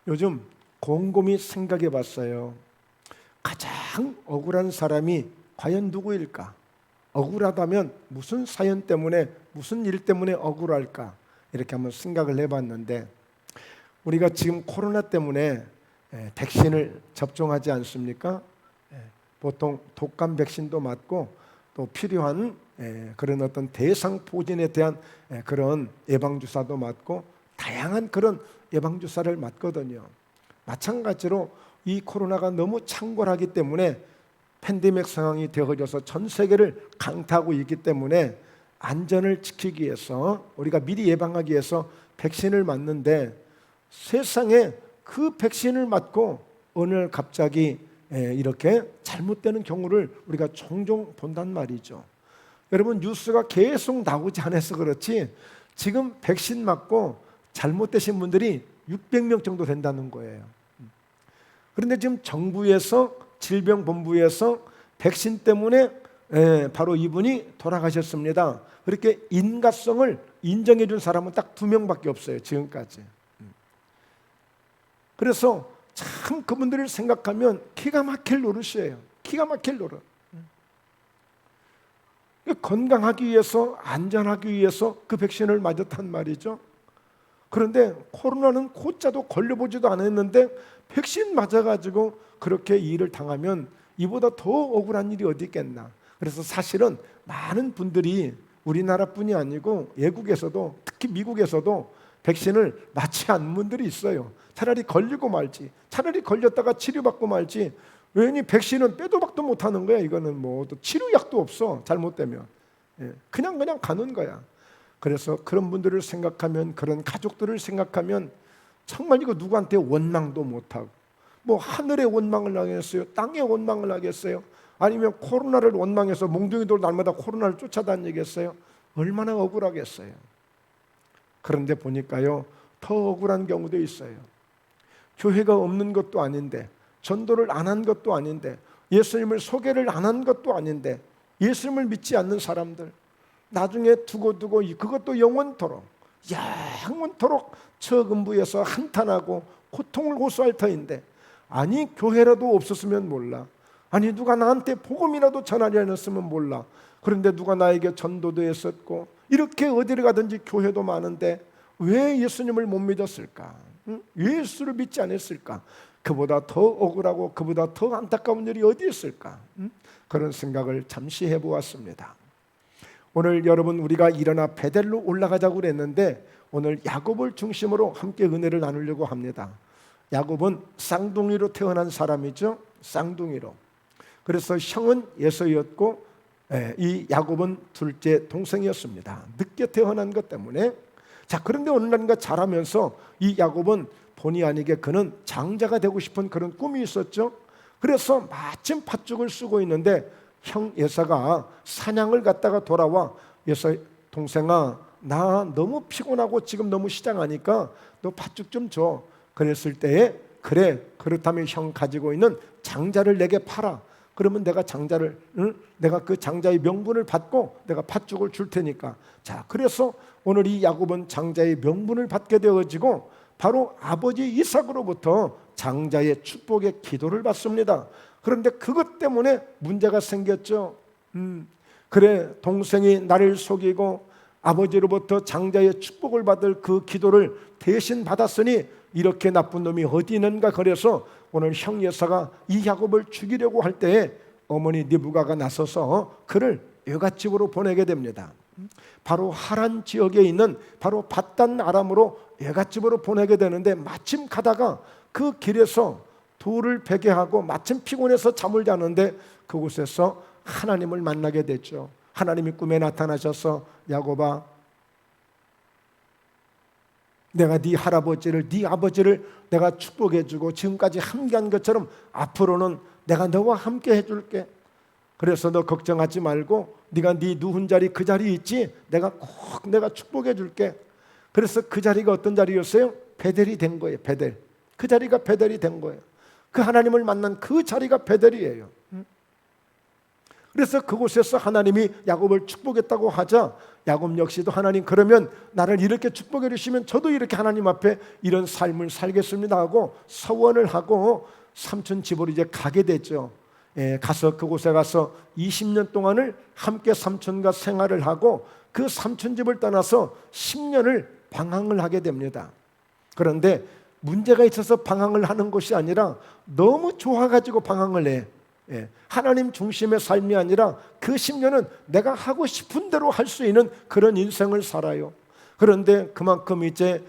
요즘 곰곰이 생각해 봤어요. 가장 억울한 사람이 과연 누구일까? 억울하다면 무슨 사연 때문에, 무슨 일 때문에 억울할까? 이렇게 한번 생각을 해봤는데, 우리가 지금 코로나 때문에 백신을 접종하지 않습니까? 보통 독감 백신도 맞고 또 필요한 그런 어떤 대상포진에 대한 그런 예방주사도 맞고 다양한 그런 예방주사를 맞거든요. 마찬가지로 이 코로나가 너무 창궐하기 때문에 팬데믹 상황이 되어져서 전 세계를 강타하고 있기 때문에 안전을 지키기 위해서, 우리가 미리 예방하기 위해서 백신을 맞는데, 세상에 그 백신을 맞고 어느 날 갑자기 이렇게 잘못되는 경우를 우리가 종종 본단 말이죠. 여러분, 뉴스가 계속 나오지 않아서 그렇지 지금 백신 맞고 잘못되신 분들이 600명 정도 된다는 거예요. 그런데 지금 정부에서, 질병본부에서 백신 때문에 바로 이분이 돌아가셨습니다. 그렇게 인과성을 인정해 준 사람은 딱 2명밖에 없어요, 지금까지. 그래서 참 그분들을 생각하면 기가 막힐 노릇이에요. 기가 막힐 노릇. 건강하기 위해서, 안전하기 위해서 그 백신을 맞았단 말이죠. 그런데 코로나는 곧자도 걸려보지도 않았는데 백신 맞아가지고 그렇게 일을 당하면 이보다 더 억울한 일이 어디 있겠나. 그래서 사실은 많은 분들이 우리나라뿐이 아니고 외국에서도, 특히 미국에서도 백신을 맞지 않는 분들이 있어요. 차라리 걸리고 말지, 차라리 걸렸다가 치료받고 말지. 왜냐니 백신은 빼도 박도 못하는 거야. 이거는 뭐 또 치료약도 없어, 잘못되면. 그냥 가는 거야. 그래서 그런 분들을 생각하면, 그런 가족들을 생각하면 정말 이거 누구한테 원망도 못하고, 뭐 하늘에 원망을 하겠어요? 땅에 원망을 하겠어요? 아니면 코로나를 원망해서 몽둥이돌 날마다 코로나를 쫓아다니겠어요? 얼마나 억울하겠어요. 그런데 보니까요, 더 억울한 경우도 있어요. 교회가 없는 것도 아닌데, 전도를 안 한 것도 아닌데, 예수님을 소개를 안 한 것도 아닌데, 예수님을 믿지 않는 사람들, 나중에 두고두고 그것도 영원토록 처근부에서 한탄하고 고통을 호소할 터인데, 아니 교회라도 없었으면 몰라, 아니 누가 나한테 복음이라도 전하려 했으면 몰라, 그런데 누가 나에게 전도도 했었고 이렇게 어디를 가든지 교회도 많은데 왜 예수님을 못 믿었을까? 예수를 믿지 않았을까? 그보다 더 억울하고 그보다 더 안타까운 일이 어디 있을까? 그런 생각을 잠시 해보았습니다. 오늘 여러분, 우리가 일어나 베델로 올라가자고 그랬는데 오늘 야곱을 중심으로 함께 은혜를 나누려고 합니다. 야곱은 쌍둥이로 태어난 사람이죠. 쌍둥이로. 그래서 형은 에서였고 이 야곱은 둘째 동생이었습니다. 늦게 태어난 것 때문에. 자, 그런데 어느 날인가 자라면서 이 야곱은 본의 아니게 그는 장자가 되고 싶은 그런 꿈이 있었죠. 그래서 마침 팥죽을 쓰고 있는데 형 에사가 사냥을 갔다가 돌아와, 에사 동생아, 나 너무 피곤하고 지금 너무 시장하니까 너 팥죽 좀 줘. 그랬을 때에, 그래, 그렇다면 형 가지고 있는 장자를 내게 팔아. 그러면 내가 장자를, 내가 그 장자의 명분을 받고 내가 팥죽을 줄 테니까. 자, 그래서 오늘 이 야곱은 장자의 명분을 받게 되어지고 바로 아버지 이삭으로부터 장자의 축복의 기도를 받습니다. 그런데 그것 때문에 문제가 생겼죠. 그래, 동생이 나를 속이고 아버지로부터 장자의 축복을 받을 그 기도를 대신 받았으니 이렇게 나쁜 놈이 어디 있는가. 그래서 오늘 형 예사가 이 야곱을 죽이려고 할 때에 어머니 리브가가 나서서 그를 외갓집으로 보내게 됩니다. 바로 하란 지역에 있는 바로 밧단 아람으로 외갓집으로 보내게 되는데, 마침 가다가 그 길에서 돌을 베게 하고 마침 피곤해서 잠을 자는데 그곳에서 하나님을 만나게 됐죠. 하나님이 꿈에 나타나셔서 야곱아, 내가 네 할아버지를, 네 아버지를 내가 축복해주고 지금까지 함께한 것처럼 앞으로는 내가 너와 함께 해줄게. 그래서 너 걱정하지 말고 네가 네 누운 자리, 그 자리 있지? 내가 꼭 내가 축복해줄게. 그래서 그 자리가 어떤 자리였어요? 베델이 된 거예요. 베델. 그 자리가 베델이 된 거예요. 그 하나님을 만난 그 자리가 베델이에요. 그래서 그곳에서 하나님이 야곱을 축복했다고 하자 야곱 역시도 하나님 그러면 나를 이렇게 축복해 주시면 저도 이렇게 하나님 앞에 이런 삶을 살겠습니다 하고 서원을 하고 삼촌 집으로 이제 가게 됐죠. 가서 그곳에 가서 20년 동안을 함께 삼촌과 생활을 하고 그 삼촌 집을 떠나서 10년을 방황을 하게 됩니다. 그런데 문제가 있어서 방황을 하는 것이 아니라 너무 좋아가지고 방황을 해. 하나님 중심의 삶이 아니라 그 10년은 내가 하고 싶은 대로 할 수 있는 그런 인생을 살아요. 그런데 그만큼 이제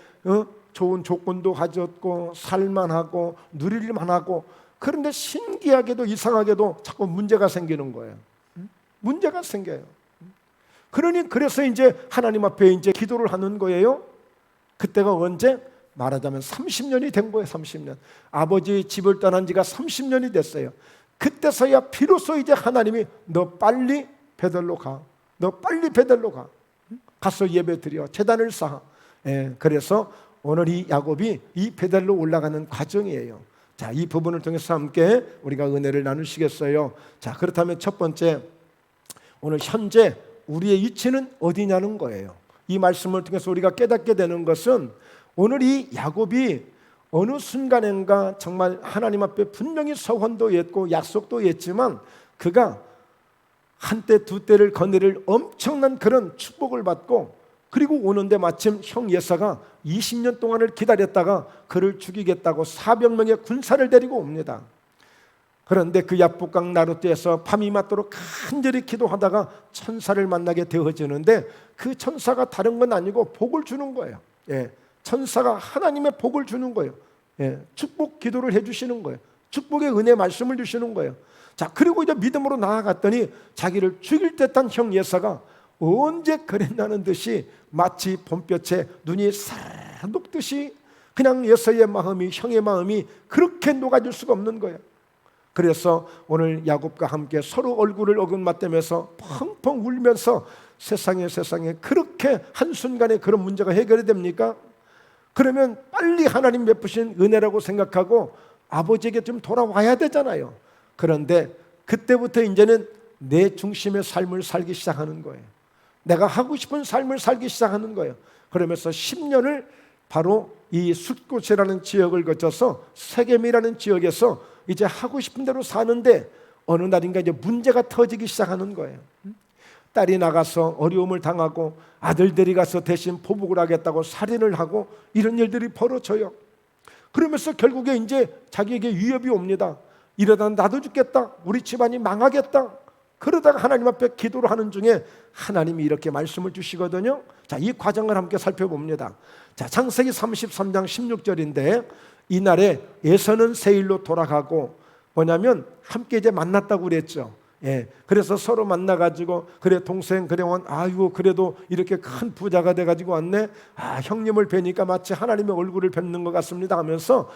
좋은 조건도 가졌고 살만하고 누릴만 하고, 그런데 신기하게도 이상하게도 자꾸 문제가 생기는 거예요. 문제가 생겨요. 그래서 이제 하나님 앞에 이제 기도를 하는 거예요. 그때가 언제? 말하자면 30년이 된 거예요. 30년. 아버지 집을 떠난 지가 30년이 됐어요. 그때서야 비로소 이제 하나님이 너 빨리 베델로 가. 너 빨리 베델로 가. 가서 예배 드려. 제단을 쌓아. 그래서 오늘 이 야곱이 이 베델로 올라가는 과정이에요. 자, 이 부분을 통해서 함께 우리가 은혜를 나누시겠어요? 자, 그렇다면 첫 번째, 오늘 현재 우리의 위치는 어디냐는 거예요. 이 말씀을 통해서 우리가 깨닫게 되는 것은 오늘 이 야곱이 어느 순간인가 정말 하나님 앞에 분명히 서원도 했고 약속도 했지만 그가 한때 두 때를 거느릴 엄청난 그런 축복을 받고, 그리고 오는데 마침 형 예사가 20년 동안을 기다렸다가 그를 죽이겠다고 400명의 군사를 데리고 옵니다. 그런데 그 야복강 나루터에서 밤이 맞도록 간절히 기도하다가 천사를 만나게 되어지는데 그 천사가 다른 건 아니고 복을 주는 거예요. 천사가 하나님의 복을 주는 거예요. 축복 기도를 해주시는 거예요. 축복의 은혜 말씀을 주시는 거예요. 자, 그리고 이제 믿음으로 나아갔더니 자기를 죽일 듯한 형 예사가 언제 그랬냐는 듯이 마치 봄볕에 눈이 사르르 녹듯이 그냥 예사의 마음이, 형의 마음이 그렇게 녹아질 수가 없는 거예요. 그래서 오늘 야곱과 함께 서로 얼굴을 어긋맞대면서 펑펑 울면서 세상에 그렇게 한순간에 그런 문제가 해결이 됩니까? 그러면 빨리 하나님 베푸신 은혜라고 생각하고 아버지에게 좀 돌아와야 되잖아요. 그런데 그때부터 이제는 내 중심의 삶을 살기 시작하는 거예요. 내가 하고 싶은 삶을 살기 시작하는 거예요. 그러면서 10년을 바로 이 숫곳이라는 지역을 거쳐서 세겜이라는 지역에서 이제 하고 싶은 대로 사는데 어느 날인가 이제 문제가 터지기 시작하는 거예요. 딸이 나가서 어려움을 당하고 아들들이 가서 대신 보복을 하겠다고 살인을 하고 이런 일들이 벌어져요. 그러면서 결국에 이제 자기에게 위협이 옵니다. 이러다 나도 죽겠다. 우리 집안이 망하겠다. 그러다가 하나님 앞에 기도를 하는 중에 하나님이 이렇게 말씀을 주시거든요. 자, 이 과정을 함께 살펴봅니다. 자, 창세기 33장 16절인데 이날에 에서는 세일로 돌아가고 뭐냐면 함께 이제 만났다고 그랬죠. 그래서 서로 만나가지고 그래 동생 그래 아이고 그래도 이렇게 큰 부자가 돼가지고 왔네. 형님을 뵈니까 마치 하나님의 얼굴을 뵙는 것 같습니다 하면서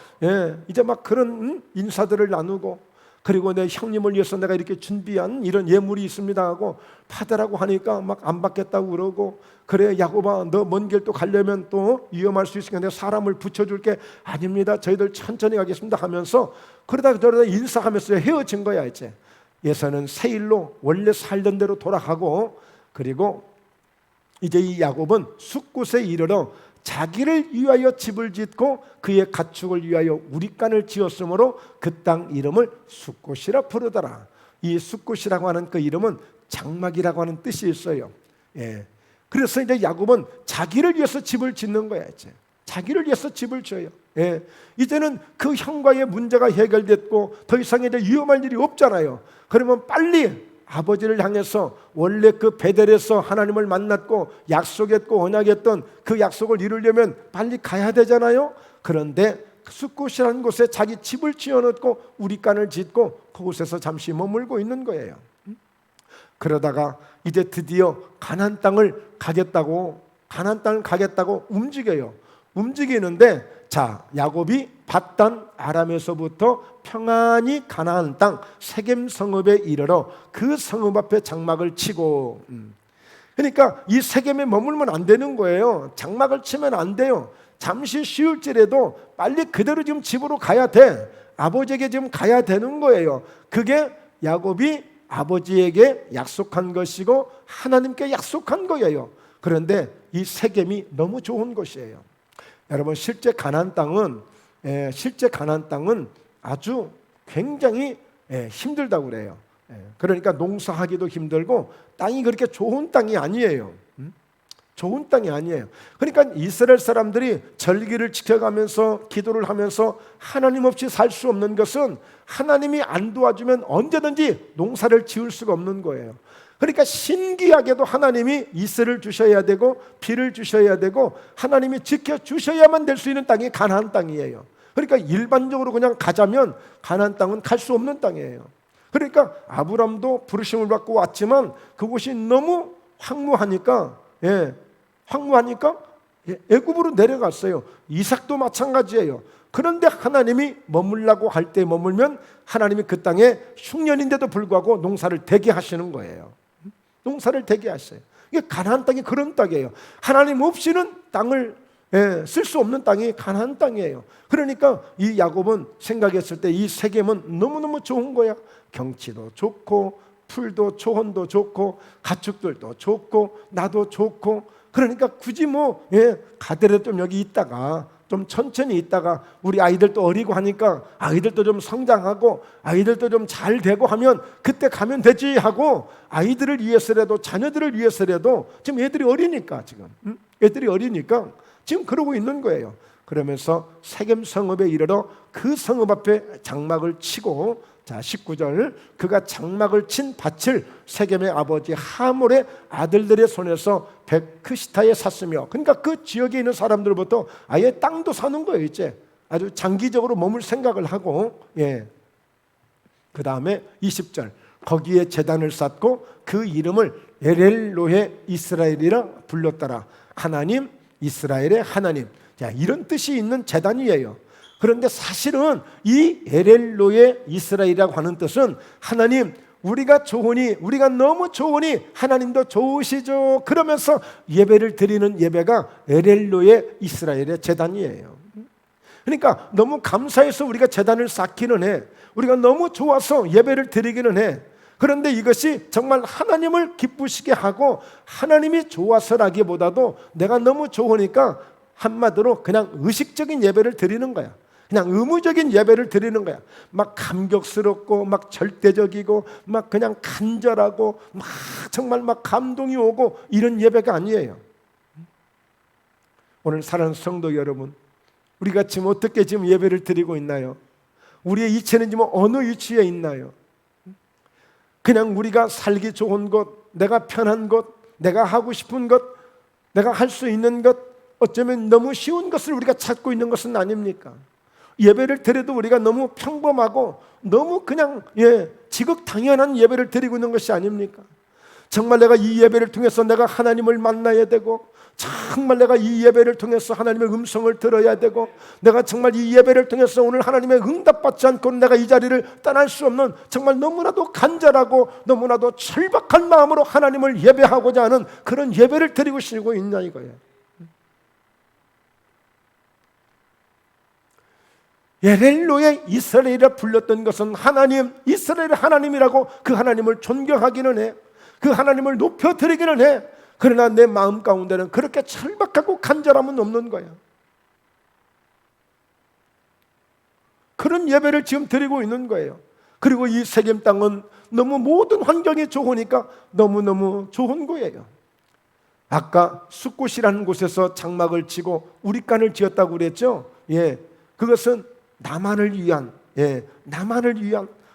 이제 막 그런 인사들을 나누고, 그리고 내 형님을 위해서 내가 이렇게 준비한 이런 예물이 있습니다 하고 받으라고 하니까 막 안 받겠다고 그러고, 그래 야곱아 너 먼 길 또 가려면 또 위험할 수 있으니까 내가 사람을 붙여줄게. 아닙니다 저희들 천천히 가겠습니다 하면서 그러다 저러다 인사하면서 헤어진 거야. 이제 예서는 세일로 원래 살던 대로 돌아가고, 그리고 이제 이 야곱은 숫곳에 이르러 자기를 위하여 집을 짓고 그의 가축을 위하여 우리간을 지었으므로 그 땅 이름을 숫곳이라 부르더라. 이 숫곳이라고 하는 그 이름은 장막이라고 하는 뜻이 있어요. 그래서 이제 야곱은 자기를 위해서 집을 짓는 거야. 이제 자기를 위해서 집을 지어요. 이제는 그 형과의 문제가 해결됐고 더 이상 이제 위험할 일이 없잖아요. 그러면 빨리 아버지를 향해서 원래 그 베델에서 하나님을 만났고 약속했고 언약했던 그 약속을 이루려면 빨리 가야 되잖아요. 그런데 숫곳이라는 곳에 자기 집을 지어놓고 우리간을 짓고 그곳에서 잠시 머물고 있는 거예요. 그러다가 이제 드디어 가나안 땅을 가겠다고 움직여요. 움직이는데 자, 야곱이 밧단 아람에서부터 평안히 가나안 땅 세겜 성읍에 이르러 그 성읍 앞에 장막을 치고, 그러니까 이 세겜에 머물면 안 되는 거예요. 장막을 치면 안 돼요. 잠시 쉬울지라도 빨리 그대로 지금 집으로 가야 돼. 아버지에게 지금 가야 되는 거예요. 그게 야곱이 아버지에게 약속한 것이고 하나님께 약속한 거예요. 그런데 이 세겜이 너무 좋은 곳이에요. 여러분, 실제 가나안 땅은 아주 굉장히 힘들다고 그래요. 그러니까 농사하기도 힘들고 땅이 그렇게 좋은 땅이 아니에요. 좋은 땅이 아니에요. 그러니까 이스라엘 사람들이 절기를 지켜가면서 기도를 하면서 하나님 없이 살 수 없는 것은 하나님이 안 도와주면 언제든지 농사를 지을 수가 없는 거예요. 그러니까 신기하게도 하나님이 이슬을 주셔야 되고 비를 주셔야 되고 하나님이 지켜주셔야만 될 수 있는 땅이 가나안 땅이에요. 그러니까 일반적으로 그냥 가자면 가나안 땅은 갈 수 없는 땅이에요. 그러니까 아브람도 부르심을 받고 왔지만 그곳이 너무 황무하니까 애굽으로 내려갔어요. 이삭도 마찬가지예요. 그런데 하나님이 머물라고 할 때 머물면 하나님이 그 땅에 흉년인데도 불구하고 농사를 되게 하시는 거예요. 농사를 되게 하셔요. 이게 가나안 땅이 그런 땅이에요. 하나님 없이는 땅을 쓸 수 없는 땅이 가나안 땅이에요. 그러니까 이 야곱은 생각했을 때 이 세겜은 너무너무 좋은 거야. 경치도 좋고 풀도 초원도 좋고 가축들도 좋고 나도 좋고, 그러니까 굳이 가더라도 좀 여기 있다가 좀 천천히 있다가 우리 아이들도 어리고 하니까 아이들도 좀 성장하고 아이들도 좀 잘 되고 하면 그때 가면 되지 하고, 아이들을 위해서라도 자녀들을 위해서라도 지금 애들이 어리니까 지금 그러고 있는 거예요. 그러면서 세겜 성읍에 이르러 그 성읍 앞에 장막을 치고, 자 19절, 그가 장막을 친 밭을 세겜의 아버지 하몰의 아들들의 손에서 베크시타에 샀으며, 그러니까 그 지역에 있는 사람들부터 아예 땅도 사는 거예요. 이제 아주 장기적으로 머물 생각을 하고, 그 다음에 20절, 거기에 제단을 쌓고 그 이름을 엘엘로헤 이스라엘이라 불렀더라. 하나님, 이스라엘의 하나님. 자, 이런 뜻이 있는 제단이에요. 그런데 사실은 이 엘엘로헤 이스라엘이라고 하는 뜻은 하나님, 우리가 너무 좋으니 하나님도 좋으시죠. 그러면서 예배를 드리는 예배가 엘엘로헤 이스라엘의 제단이에요. 그러니까 너무 감사해서 우리가 제단을 쌓기는 해. 우리가 너무 좋아서 예배를 드리기는 해. 그런데 이것이 정말 하나님을 기쁘시게 하고 하나님이 좋아서라기보다도 내가 너무 좋으니까 한마디로 그냥 의식적인 예배를 드리는 거야. 그냥 의무적인 예배를 드리는 거야. 막 감격스럽고 막 절대적이고 막 그냥 간절하고 막 정말 막 감동이 오고 이런 예배가 아니에요. 오늘 사랑하는 성도 여러분, 우리가 지금 어떻게 지금 예배를 드리고 있나요? 우리의 이체는 지금 어느 위치에 있나요? 그냥 우리가 살기 좋은 것, 내가 편한 것, 내가 하고 싶은 것, 내가 할 수 있는 것, 어쩌면 너무 쉬운 것을 우리가 찾고 있는 것은 아닙니까? 예배를 드려도 우리가 너무 평범하고 너무 그냥 지극당연한 예배를 드리고 있는 것이 아닙니까? 정말 내가 이 예배를 통해서 내가 하나님을 만나야 되고, 정말 내가 이 예배를 통해서 하나님의 음성을 들어야 되고, 내가 정말 이 예배를 통해서 오늘 하나님의 응답받지 않고는 내가 이 자리를 떠날 수 없는, 정말 너무나도 간절하고 너무나도 절박한 마음으로 하나님을 예배하고자 하는 그런 예배를 드리고 싶고 있냐 이거예요. 엘엘로헤 이스라엘이라 불렸던 것은 하나님, 이스라엘의 하나님이라고 그 하나님을 존경하기는 해. 그 하나님을 높여드리기는 해. 그러나 내 마음 가운데는 그렇게 절박하고 간절함은 없는 거야. 그런 예배를 지금 드리고 있는 거예요. 그리고 이 세겜 땅은 너무 모든 환경이 좋으니까 너무너무 좋은 거예요. 아까 숫곳이라는 곳에서 장막을 치고 우리간을 지었다고 그랬죠. 그것은 나만을 위한,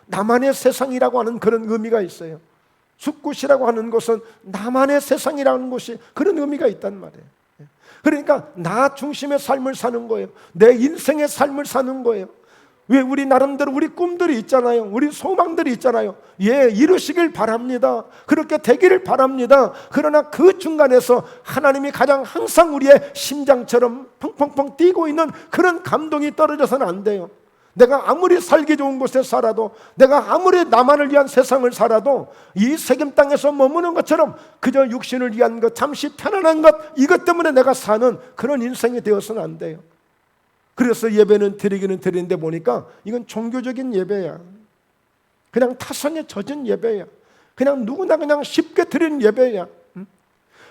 나만의 세상이라고 하는 그런 의미가 있어요. 숫곳이라고 하는 것은 나만의 세상이라는 것이 그런 의미가 있단 말이에요. 그러니까 나 중심의 삶을 사는 거예요. 내 인생의 삶을 사는 거예요. 왜 우리 나름대로 우리 꿈들이 있잖아요. 우리 소망들이 있잖아요. 이루시길 바랍니다. 그렇게 되기를 바랍니다. 그러나 그 중간에서 하나님이 가장 항상 우리의 심장처럼 펑펑펑 뛰고 있는 그런 감동이 떨어져서는 안 돼요. 내가 아무리 살기 좋은 곳에 살아도, 내가 아무리 나만을 위한 세상을 살아도 이 세겜 땅에서 머무는 것처럼 그저 육신을 위한 것, 잠시 편안한 것, 이것 때문에 내가 사는 그런 인생이 되어서는 안 돼요. 그래서 예배는 드리기는 드리는데 보니까 이건 종교적인 예배야. 그냥 타성에 젖은 예배야. 그냥 누구나 그냥 쉽게 드리는 예배야.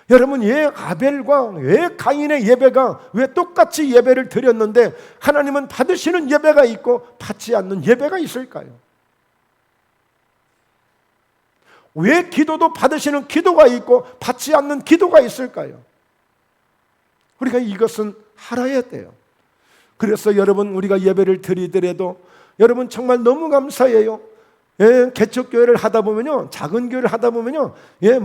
여러분, 왜 아벨과 왜 가인의 예배가 왜 똑같이 예배를 드렸는데 하나님은 받으시는 예배가 있고 받지 않는 예배가 있을까요? 왜 기도도 받으시는 기도가 있고 받지 않는 기도가 있을까요? 우리가 이것은 알아야 돼요. 그래서 여러분, 우리가 예배를 드리더라도 여러분 정말 너무 감사해요. 예, 개척교회를 하다 보면요, 작은 교회를 하다 보면요, 예,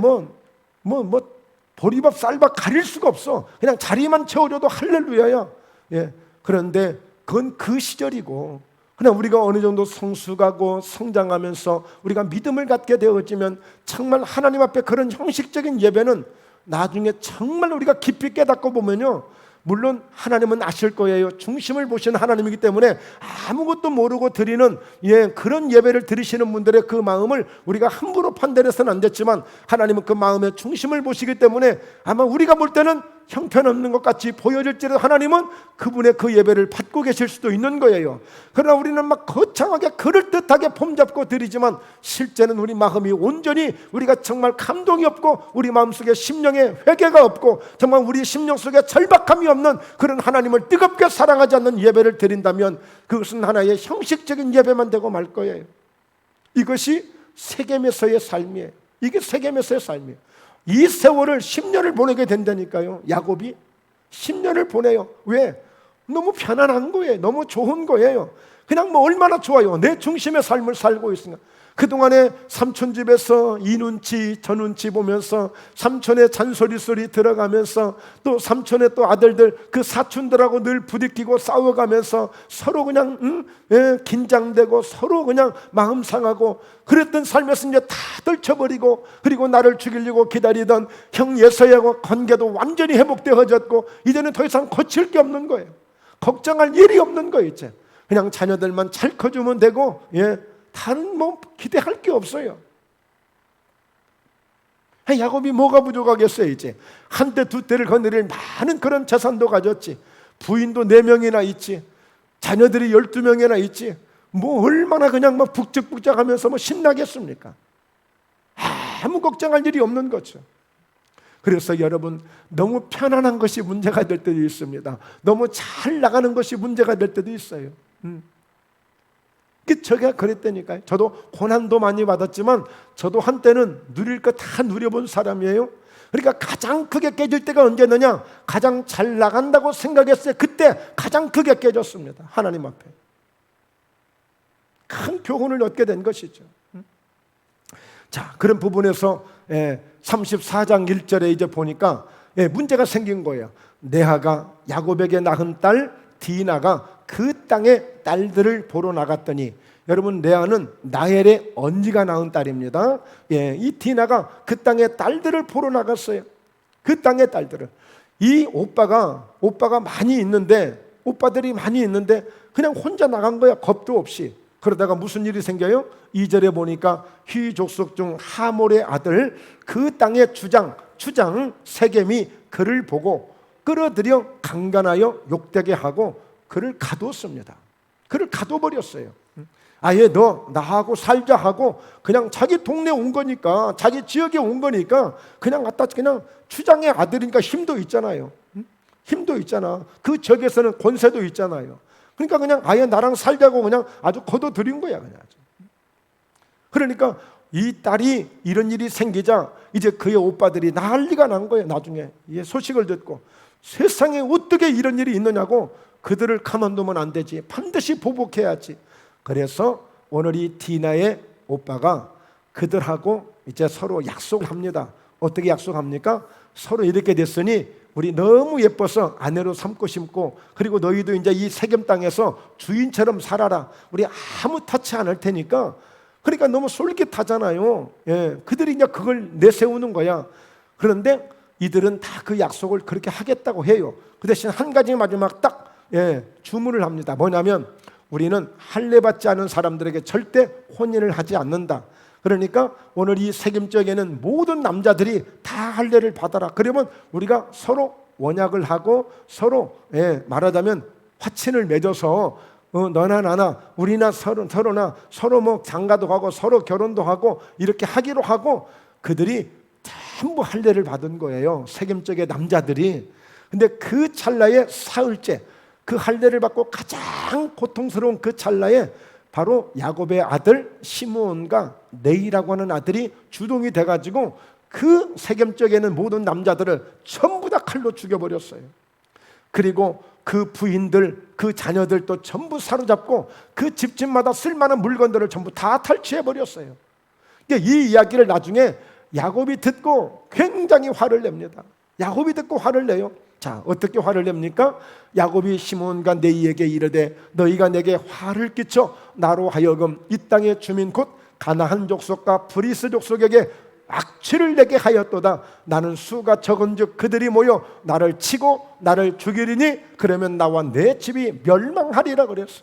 보리밥 쌀밥 가릴 수가 없어. 그냥 자리만 채워줘도 할렐루야야. 예, 그런데 그건 그 시절이고, 그냥 우리가 어느 정도 성숙하고 성장하면서 우리가 믿음을 갖게 되어지면 정말 하나님 앞에 그런 형식적인 예배는 나중에 정말 우리가 깊이 깨닫고 보면요, 물론 하나님은 아실 거예요. 중심을 보시는 하나님이기 때문에 아무것도 모르고 드리는 그런 예배를 드리시는 분들의 그 마음을 우리가 함부로 판단해서는 안 됐지만 하나님은 그 마음의 중심을 보시기 때문에 아마 우리가 볼 때는 형편없는 것 같이 보여질지라도 하나님은 그분의 그 예배를 받고 계실 수도 있는 거예요. 그러나 우리는 막 거창하게 그럴듯하게 폼 잡고 드리지만 실제는 우리 마음이 온전히 우리가 정말 감동이 없고 우리 마음속에 심령에 회개가 없고 정말 우리 심령 속에 절박함이 없는 그런 하나님을 뜨겁게 사랑하지 않는 예배를 드린다면 그것은 하나의 형식적인 예배만 되고 말 거예요. 이것이 세겜에서의 삶이에요. 이게 세겜에서의 삶이에요. 이 세월을 10년을 보내게 된다니까요. 야곱이 10년을 보내요. 왜? 너무 편안한 거예요. 너무 좋은 거예요. 그냥 얼마나 좋아요. 내 중심의 삶을 살고 있으니까. 그동안에 삼촌 집에서 이 눈치 저 눈치 보면서 삼촌의 잔소리 소리 들어가면서 또 삼촌의 또 아들들 그 사촌들하고 늘 부딪히고 싸워가면서 서로 그냥 긴장되고 서로 그냥 마음 상하고 그랬던 삶에서 이제 다 떨쳐버리고 그리고 나를 죽이려고 기다리던 형 예서야하고 관계도 완전히 회복되어졌고 이제는 더 이상 고칠 게 없는 거예요. 걱정할 일이 없는 거예요. 이제 그냥 자녀들만 잘 커주면 되고 다른 기대할 게 없어요. 야곱이 뭐가 부족하겠어요? 이제 한때 두 때를 거느릴 많은 그런 재산도 가졌지. 부인도 4명이나 있지. 자녀들이 12명이나 있지. 얼마나 그냥 북적북적하면서 신나겠습니까? 아무 걱정할 일이 없는 거죠. 그래서 여러분, 너무 편안한 것이 문제가 될 때도 있습니다. 너무 잘 나가는 것이 문제가 될 때도 있어요. 제가 그랬다니까요. 저도 고난도 많이 받았지만 저도 한때는 누릴 거 다 누려본 사람이에요. 그러니까 가장 크게 깨질 때가 언제느냐? 가장 잘 나간다고 생각했어요. 그때 가장 크게 깨졌습니다. 하나님 앞에 큰 교훈을 얻게 된 것이죠. 자, 그런 부분에서 34장 1절에 이제 보니까 문제가 생긴 거예요. 레아가 야곱에게 낳은 딸 디나가 그 땅의 딸들을 보러 나갔더니, 여러분, 레아는 라헬의 언니가 낳은 딸입니다. 이 디나가 그 땅의 딸들을 보러 나갔어요. 그 땅의 딸들을. 이 오빠가 많이 있는데, 오빠들이 많이 있는데 그냥 혼자 나간 거야. 겁도 없이. 그러다가 무슨 일이 생겨요? 2절에 보니까 휘 족속 중 하몰의 아들 그 땅의 추장 세겜이 그를 보고 끌어들여 강간하여 욕되게 하고 그를 가두었습니다. 그를 가둬버렸어요. 아예 너 나하고 살자 하고 그냥 자기 동네에 온 거니까, 자기 지역에 온 거니까 그냥 갖다 그냥 추장의 아들이니까 힘도 있잖아요. 힘도 있잖아. 그 지역에서는 권세도 있잖아요. 그러니까 그냥 아예 나랑 살자고 그냥 아주 거둬들인 거야. 그냥 아주. 그러니까 이 딸이 이런 일이 생기자 이제 그의 오빠들이 난리가 난 거예요. 나중에 이 소식을 듣고 세상에 어떻게 이런 일이 있느냐고 그들을 가만두면 안 되지. 반드시 보복해야지. 그래서 오늘 이 디나의 오빠가 그들하고 이제 서로 약속을 합니다. 어떻게 약속합니까? 서로 이렇게 됐으니 우리 너무 예뻐서 아내로 삼고 싶고, 그리고 너희도 이제 이 세겜 땅에서 주인처럼 살아라. 우리 아무 터치 안 할 테니까. 그러니까 너무 솔깃하잖아요. 그들이 이제 그걸 내세우는 거야. 그런데 이들은 다 그 약속을 그렇게 하겠다고 해요. 그 대신 한 가지 마지막 딱 주문을 합니다. 뭐냐면 우리는 할례 받지 않은 사람들에게 절대 혼인을 하지 않는다. 그러니까 오늘 이 세겜 지역에는 모든 남자들이 다 할례를 받아라. 그러면 우리가 서로 원약을 하고 서로 말하자면 화친을 맺어서 너나 나나 우리나 서로나 서로 장가도 가고 서로 결혼도 하고 이렇게 하기로 하고 그들이 다 전부 할례를 받은 거예요. 세겜 쪽의 남자들이. 근데 그 찰나에 사흘째 그 할례를 받고 가장 고통스러운 그 찰나에 바로 야곱의 아들 시므온과 네이라고 하는 아들이 주동이 돼가지고 그 세겜 쪽에 있는 모든 남자들을 전부 다 칼로 죽여버렸어요. 그리고 그 부인들, 그 자녀들도 전부 사로잡고 그 집집마다 쓸만한 물건들을 전부 다 탈취해버렸어요. 이 이야기를 나중에 야곱이 듣고 굉장히 화를 냅니다. 야곱이 듣고 화를 내요. 자, 어떻게 화를 냅니까? 야곱이 시므온과 네이에게 이르되 너희가 내게 화를 끼쳐 나로 하여금 이 땅의 주민 곧 가나안 족속과 브리스 족속에게 악취를 내게 하였도다. 나는 수가 적은즉 그들이 모여 나를 치고 나를 죽이리니 그러면 나와 내 집이 멸망하리라 그랬어.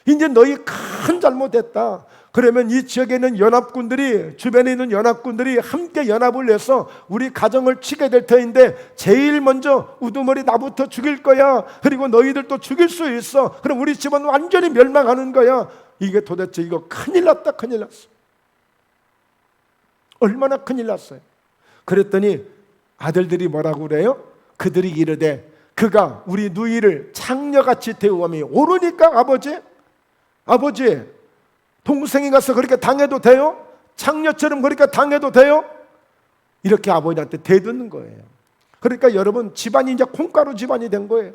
이제 너희 큰 잘못했다. 그러면 이 지역에 있는 연합군들이, 주변에 있는 연합군들이 함께 연합을 해서 우리 가정을 치게 될 터인데 제일 먼저 우두머리 나부터 죽일 거야. 그리고 너희들도 죽일 수 있어. 그럼 우리 집은 완전히 멸망하는 거야. 이게 도대체 이거 큰일 났다, 큰일 났어. 얼마나 큰일 났어요. 그랬더니 아들들이 뭐라고 그래요? 그들이 이르되 그가 우리 누이를 창녀같이 대우함이 옳으니까 아버지 동생이 가서 그렇게 당해도 돼요? 창녀처럼 그렇게 당해도 돼요? 이렇게 아버지한테 대드는 거예요. 그러니까 여러분 집안이 이제 콩가루 집안이 된 거예요.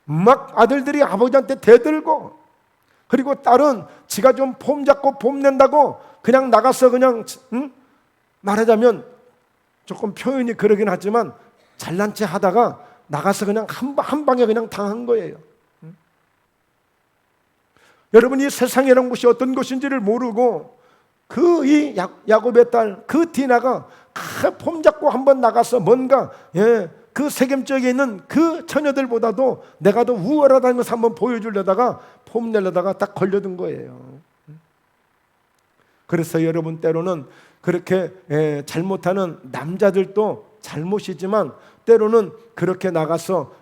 막 아들들이 아버지한테 대들고, 그리고 딸은 지가 좀 폼 잡고 폼 낸다고 그냥 나가서 그냥 말하자면 조금 표현이 그러긴 하지만 잘난 체 하다가 나가서 그냥 한 방에 그냥 당한 거예요. 여러분 이 세상이라는 것이 어떤 것인지를 모르고 이 야곱의 딸 그 디나가 폼 잡고 한번 나가서 뭔가 그 세겜 쪽에 있는 그 처녀들보다도 내가 더 우월하다는 것을 한번 보여주려다가 폼 내려다가 딱 걸려든 거예요. 그래서 여러분 때로는 그렇게 잘못하는 남자들도 잘못이지만 때로는 그렇게 나가서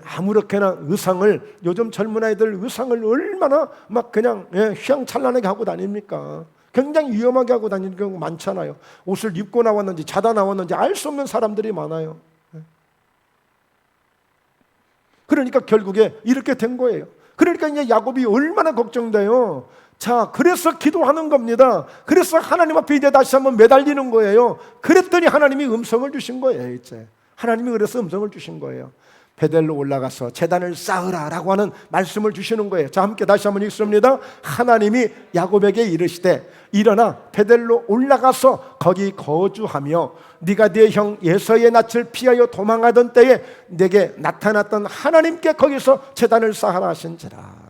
아무렇게나 의상을, 요즘 젊은 아이들 의상을 얼마나 막 그냥 휘황찬란하게 하고 다닙니까? 굉장히 위험하게 하고 다니는 경우 많잖아요. 옷을 입고 나왔는지 자다 나왔는지 알 수 없는 사람들이 많아요. 그러니까 결국에 이렇게 된 거예요. 그러니까 이제 야곱이 얼마나 걱정돼요. 자, 그래서 기도하는 겁니다. 그래서 하나님 앞에 이제 다시 한번 매달리는 거예요. 그랬더니 하나님이 음성을 주신 거예요. 이제 하나님이 그래서 음성을 주신 거예요. 베델로 올라가서 제단을 쌓으라 라고 하는 말씀을 주시는 거예요. 자, 함께 다시 한번 읽습니다. 하나님이 야곱에게 이르시되 일어나 베델로 올라가서 거기 거주하며 네가 네 형 예서의 낯을 피하여 도망하던 때에 내게 나타났던 하나님께 거기서 제단을 쌓으라 하신지라.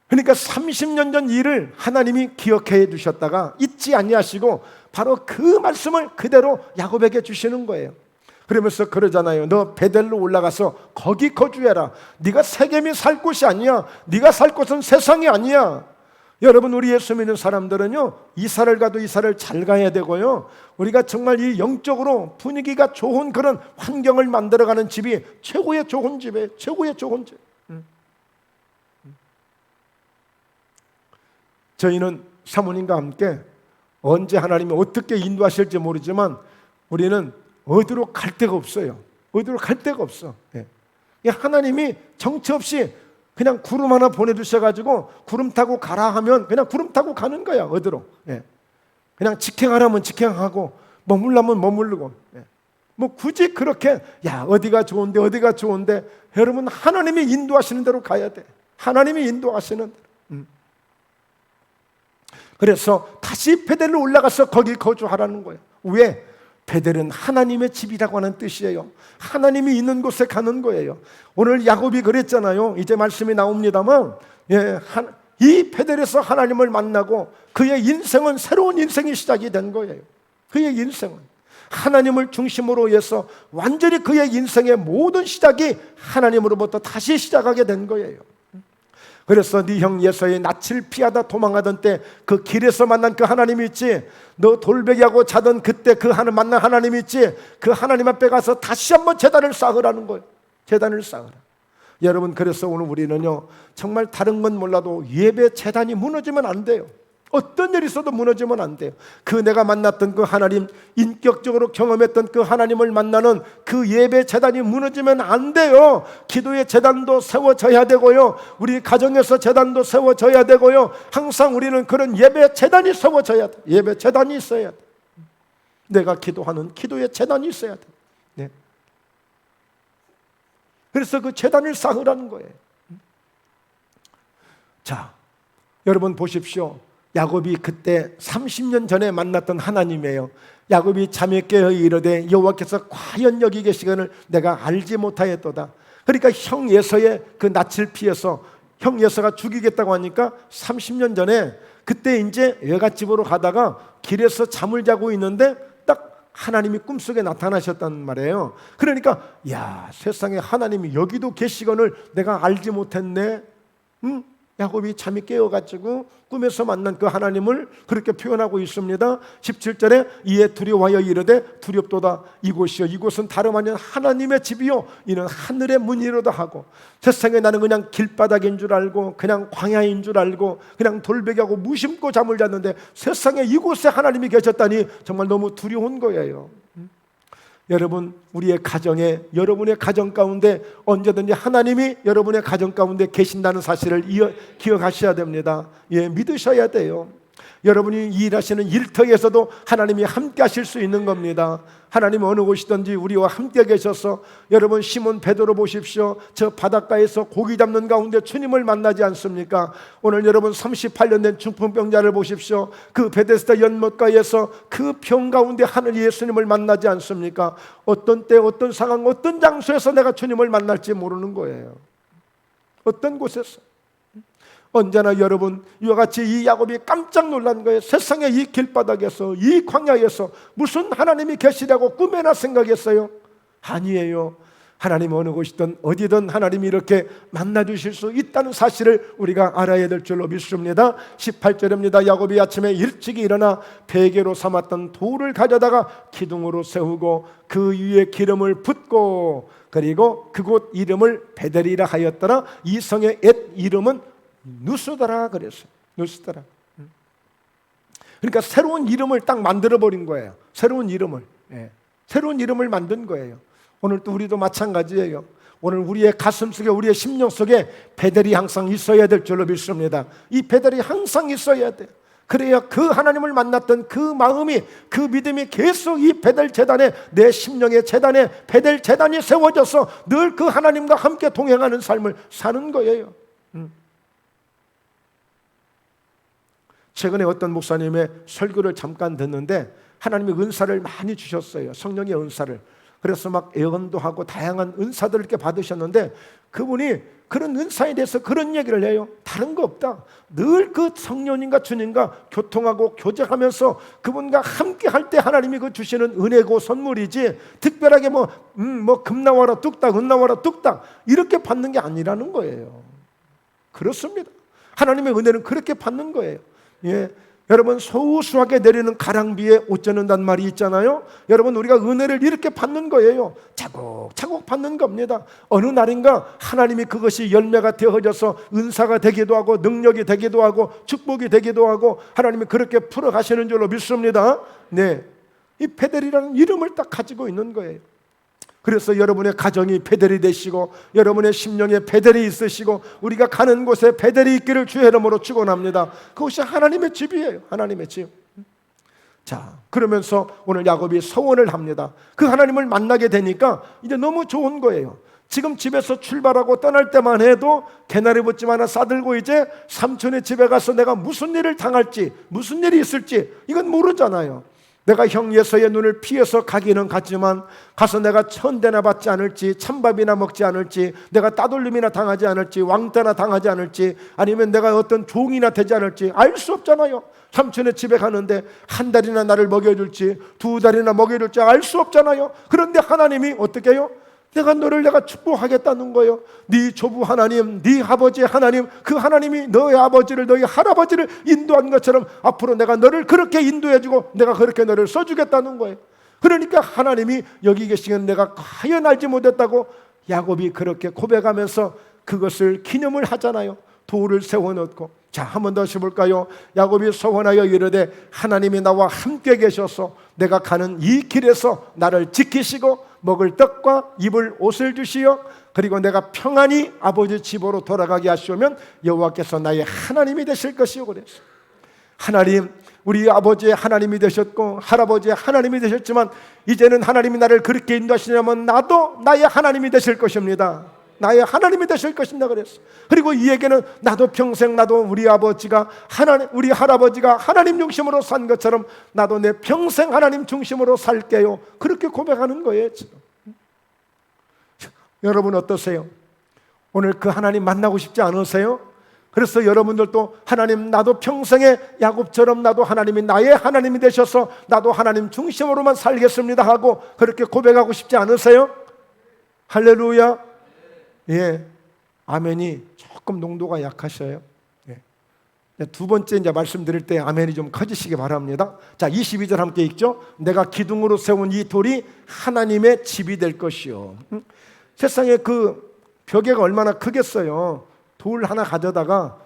그러니까 30년 전 일을 하나님이 기억해 두셨다가 잊지 아니하시고 바로 그 말씀을 그대로 야곱에게 주시는 거예요. 그러면서 그러잖아요. 너 베델로 올라가서 거기 거주해라. 네가 세겜이 살 곳이 아니야. 네가 살 곳은 세상이 아니야. 여러분 우리 예수 믿는 사람들은요, 이사를 가도 이사를 잘 가야 되고요, 우리가 정말 이 영적으로 분위기가 좋은 그런 환경을 만들어가는 집이 최고의 좋은 집이에요. 최고의 좋은 집. 저희는 사모님과 함께 언제 하나님이 어떻게 인도하실지 모르지만 우리는 어디로 갈 데가 없어요. 어디로 갈 데가 없어. 하나님이 정처 없이 그냥 구름 하나 보내주셔가지고 구름 타고 가라 하면 그냥 구름 타고 가는 거야. 어디로. 그냥 직행하라면 직행하고 머물라면 머무르고. 뭐 굳이 그렇게 어디가 좋은데 여러분 하나님이 인도하시는 대로 가야 돼. 하나님이 인도하시는 대로. 그래서 다시 베델로 올라가서 거기 거주하라는 거예요. 왜? 베델은 하나님의 집이라고 하는 뜻이에요. 하나님이 있는 곳에 가는 거예요. 오늘 야곱이 그랬잖아요. 이제 말씀이 나옵니다만 이 베델에서 하나님을 만나고 그의 인생은 새로운 인생이 시작이 된 거예요. 그의 인생은 하나님을 중심으로 해서 완전히 그의 인생의 모든 시작이 하나님으로부터 다시 시작하게 된 거예요. 그래서 네 형 예서의 낯을 피하다 도망하던 때 그 길에서 만난 그 하나님이 있지, 너 돌베개하고 자던 그때 그 만난 하나님이 있지, 그 하나님 앞에 가서 다시 한번 제단을 쌓으라는 거예요. 제단을 쌓으라. 여러분 그래서 오늘 우리는요 정말 다른 건 몰라도 예배 제단이 무너지면 안 돼요. 어떤 일이 있어도 무너지면 안 돼요. 그 내가 만났던 그 하나님, 인격적으로 경험했던 그 하나님을 만나는 그 예배 제단이 무너지면 안 돼요. 기도의 제단도 세워져야 되고요, 우리 가정에서 제단도 세워져야 되고요, 항상 우리는 그런 예배 제단이 세워져야 돼. 예배 제단이 있어야 돼. 내가 기도하는 기도의 제단이 있어야 돼. 네. 그래서 그 제단을 쌓으라는 거예요. 자, 여러분 보십시오. 야곱이 그때 30년 전에 만났던 하나님이에요. 야곱이 잠에 깨어 이르되 여호와께서 과연 여기 계시거늘 내가 알지 못하였도다. 그러니까 형 예서의 그 낯을 피해서 형 예서가 죽이겠다고 하니까 30년 전에 그때 이제 외갓집으로 가다가 길에서 잠을 자고 있는데 딱 하나님이 꿈속에 나타나셨단 말이에요. 그러니까 야, 세상에 하나님이 여기도 계시거늘 내가 알지 못했네. 야곱이 잠이 깨어가지고 꿈에서 만난 그 하나님을 그렇게 표현하고 있습니다. 17절에 이에 두려워하여 이르되 두렵도다. 이곳이요 이곳은 다름 아닌 하나님의 집이요 이는 하늘의 문이로다 하고, 세상에 나는 그냥 길바닥인 줄 알고 그냥 광야인 줄 알고 그냥 돌베개하고 무심코 잠을 잤는데 세상에 이곳에 하나님이 계셨다니 정말 너무 두려운 거예요. 여러분, 우리의 가정에, 여러분의 가정 가운데 언제든지 하나님이 여러분의 가정 가운데 계신다는 사실을 기억하셔야 됩니다. 예, 믿으셔야 돼요. 여러분이 일하시는 일터에서도 하나님이 함께 하실 수 있는 겁니다. 하나님 어느 곳이든지 우리와 함께 계셔서, 여러분 시몬 베드로 보십시오. 저 바닷가에서 고기 잡는 가운데 주님을 만나지 않습니까? 오늘 여러분 38년 된 중풍병자를 보십시오. 그 베데스다 연못가에서 그 병 가운데 하늘 예수님을 만나지 않습니까? 어떤 때, 어떤 상황, 어떤 장소에서 내가 주님을 만날지 모르는 거예요. 어떤 곳에서. 언제나 여러분 이와 같이 이 야곱이 깜짝 놀란 거예요. 세상에 이 길바닥에서, 이 광야에서 무슨 하나님이 계시라고 꿈에나 생각했어요? 아니에요. 하나님 어느 곳이든 어디든 하나님이 이렇게 만나주실 수 있다는 사실을 우리가 알아야 될 줄로 믿습니다. 18절입니다. 야곱이 아침에 일찍 일어나 베개로 삼았던 돌을 가져다가 기둥으로 세우고 그 위에 기름을 붓고, 그리고 그곳 이름을 베델이라 하였더라. 이 성의 옛 이름은 누스더라 그랬어요. 누스더라. 그러니까 새로운 이름을 딱 만들어 버린 거예요. 새로운 이름을, 새로운 이름을 만든 거예요. 오늘 또 우리도 마찬가지예요. 오늘 우리의 가슴 속에, 우리의 심령 속에 베델이 항상 있어야 될 줄로 믿습니다. 이 베델이 항상 있어야 돼요. 그래야 그 하나님을 만났던 그 마음이, 그 믿음이 계속 이 베델 제단에, 내 심령의 제단에 베델 제단이 세워져서 늘 그 하나님과 함께 동행하는 삶을 사는 거예요. 최근에 어떤 목사님의 설교를 잠깐 듣는데 하나님의 은사를 많이 주셨어요. 성령의 은사를. 그래서 막 예언도 하고 다양한 은사들을 이렇게 받으셨는데, 그분이 그런 은사에 대해서 그런 얘기를 해요. 다른 거 없다. 늘 그 성령님과 주님과 교통하고 교제하면서 그분과 함께 할 때 하나님이 그 주시는 은혜고 선물이지, 특별하게 금 나와라 뚝딱, 은 나와라 뚝딱 이렇게 받는 게 아니라는 거예요. 그렇습니다. 하나님의 은혜는 그렇게 받는 거예요. 예, 여러분 소소하게 내리는 가랑비에 옷 젖는다는 말이 있잖아요. 여러분 우리가 은혜를 이렇게 받는 거예요. 차곡차곡 받는 겁니다. 어느 날인가 하나님이 그것이 열매가 되어져서 은사가 되기도 하고 능력이 되기도 하고 축복이 되기도 하고 하나님이 그렇게 풀어가시는 줄로 믿습니다. 네, 이 베델이라는 이름을 딱 가지고 있는 거예요. 그래서 여러분의 가정이 베델이 되시고 여러분의 심령에 베델이 있으시고 우리가 가는 곳에 베델이 있기를 주의 이름으로 축원합니다. 그것이 하나님의 집이에요. 하나님의 집. 자, 그러면서 오늘 야곱이 서원을 합니다. 그 하나님을 만나게 되니까 이제 너무 좋은 거예요. 지금 집에서 출발하고 떠날 때만 해도 개나리 봇짐 하나 싸들고 이제 삼촌의 집에 가서 내가 무슨 일을 당할지, 무슨 일이 있을지 이건 모르잖아요. 내가 형 예서의 눈을 피해서 가기는 갔지만 가서 내가 천대나 받지 않을지, 찬밥이나 먹지 않을지, 내가 따돌림이나 당하지 않을지, 왕따나 당하지 않을지, 아니면 내가 어떤 종이나 되지 않을지 알 수 없잖아요. 삼촌의 집에 가는데 한 달이나 나를 먹여줄지, 두 달이나 먹여줄지 알 수 없잖아요. 그런데 하나님이 어떻게 해요? 내가 너를 축복하겠다는 거예요. 네 조부 하나님, 네 아버지 하나님, 그 하나님이 너의 아버지를, 너의 할아버지를 인도한 것처럼 앞으로 내가 너를 그렇게 인도해주고 내가 그렇게 너를 써주겠다는 거예요. 그러니까 하나님이 여기 계시는 내가 과연 알지 못했다고 야곱이 그렇게 고백하면서 그것을 기념을 하잖아요. 돌을 세워놓고 자, 한 번 더 해볼까요? 야곱이 소원하여 이르되 하나님이 나와 함께 계셔서 내가 가는 이 길에서 나를 지키시고 먹을 떡과 입을 옷을 주시어 그리고 내가 평안히 아버지 집으로 돌아가게 하시오면 여호와께서 나의 하나님이 되실 것이요. 그랬어. 하나님, 우리 아버지의 하나님이 되셨고 할아버지의 하나님이 되셨지만 이제는 하나님이 나를 그렇게 인도하시냐면 나도 나의 하나님이 되실 것입니다. 나의 하나님이 되실 것입니다. 그랬어. 그리고 이 얘기는 나도 평생 나도 우리 아버지가 하나님, 우리 할아버지가 하나님 중심으로 산 것처럼 나도 내 평생 하나님 중심으로 살게요. 그렇게 고백하는 거예요. 지금. 여러분 어떠세요? 오늘 그 하나님 만나고 싶지 않으세요? 그래서 여러분들도 하나님, 나도 평생에 야곱처럼 나도 하나님이 나의 하나님이 되셔서 나도 하나님 중심으로만 살겠습니다 하고 그렇게 고백하고 싶지 않으세요? 할렐루야. 예, 아멘이 조금 농도가 약하셔요. 예. 두 번째 이제 말씀드릴 때 아멘이 좀 커지시기 바랍니다. 자, 22절 함께 읽죠. 내가 기둥으로 세운 이 돌이 하나님의 집이 될 것이요. 세상에 그 벽에가 얼마나 크겠어요. 돌 하나 가져다가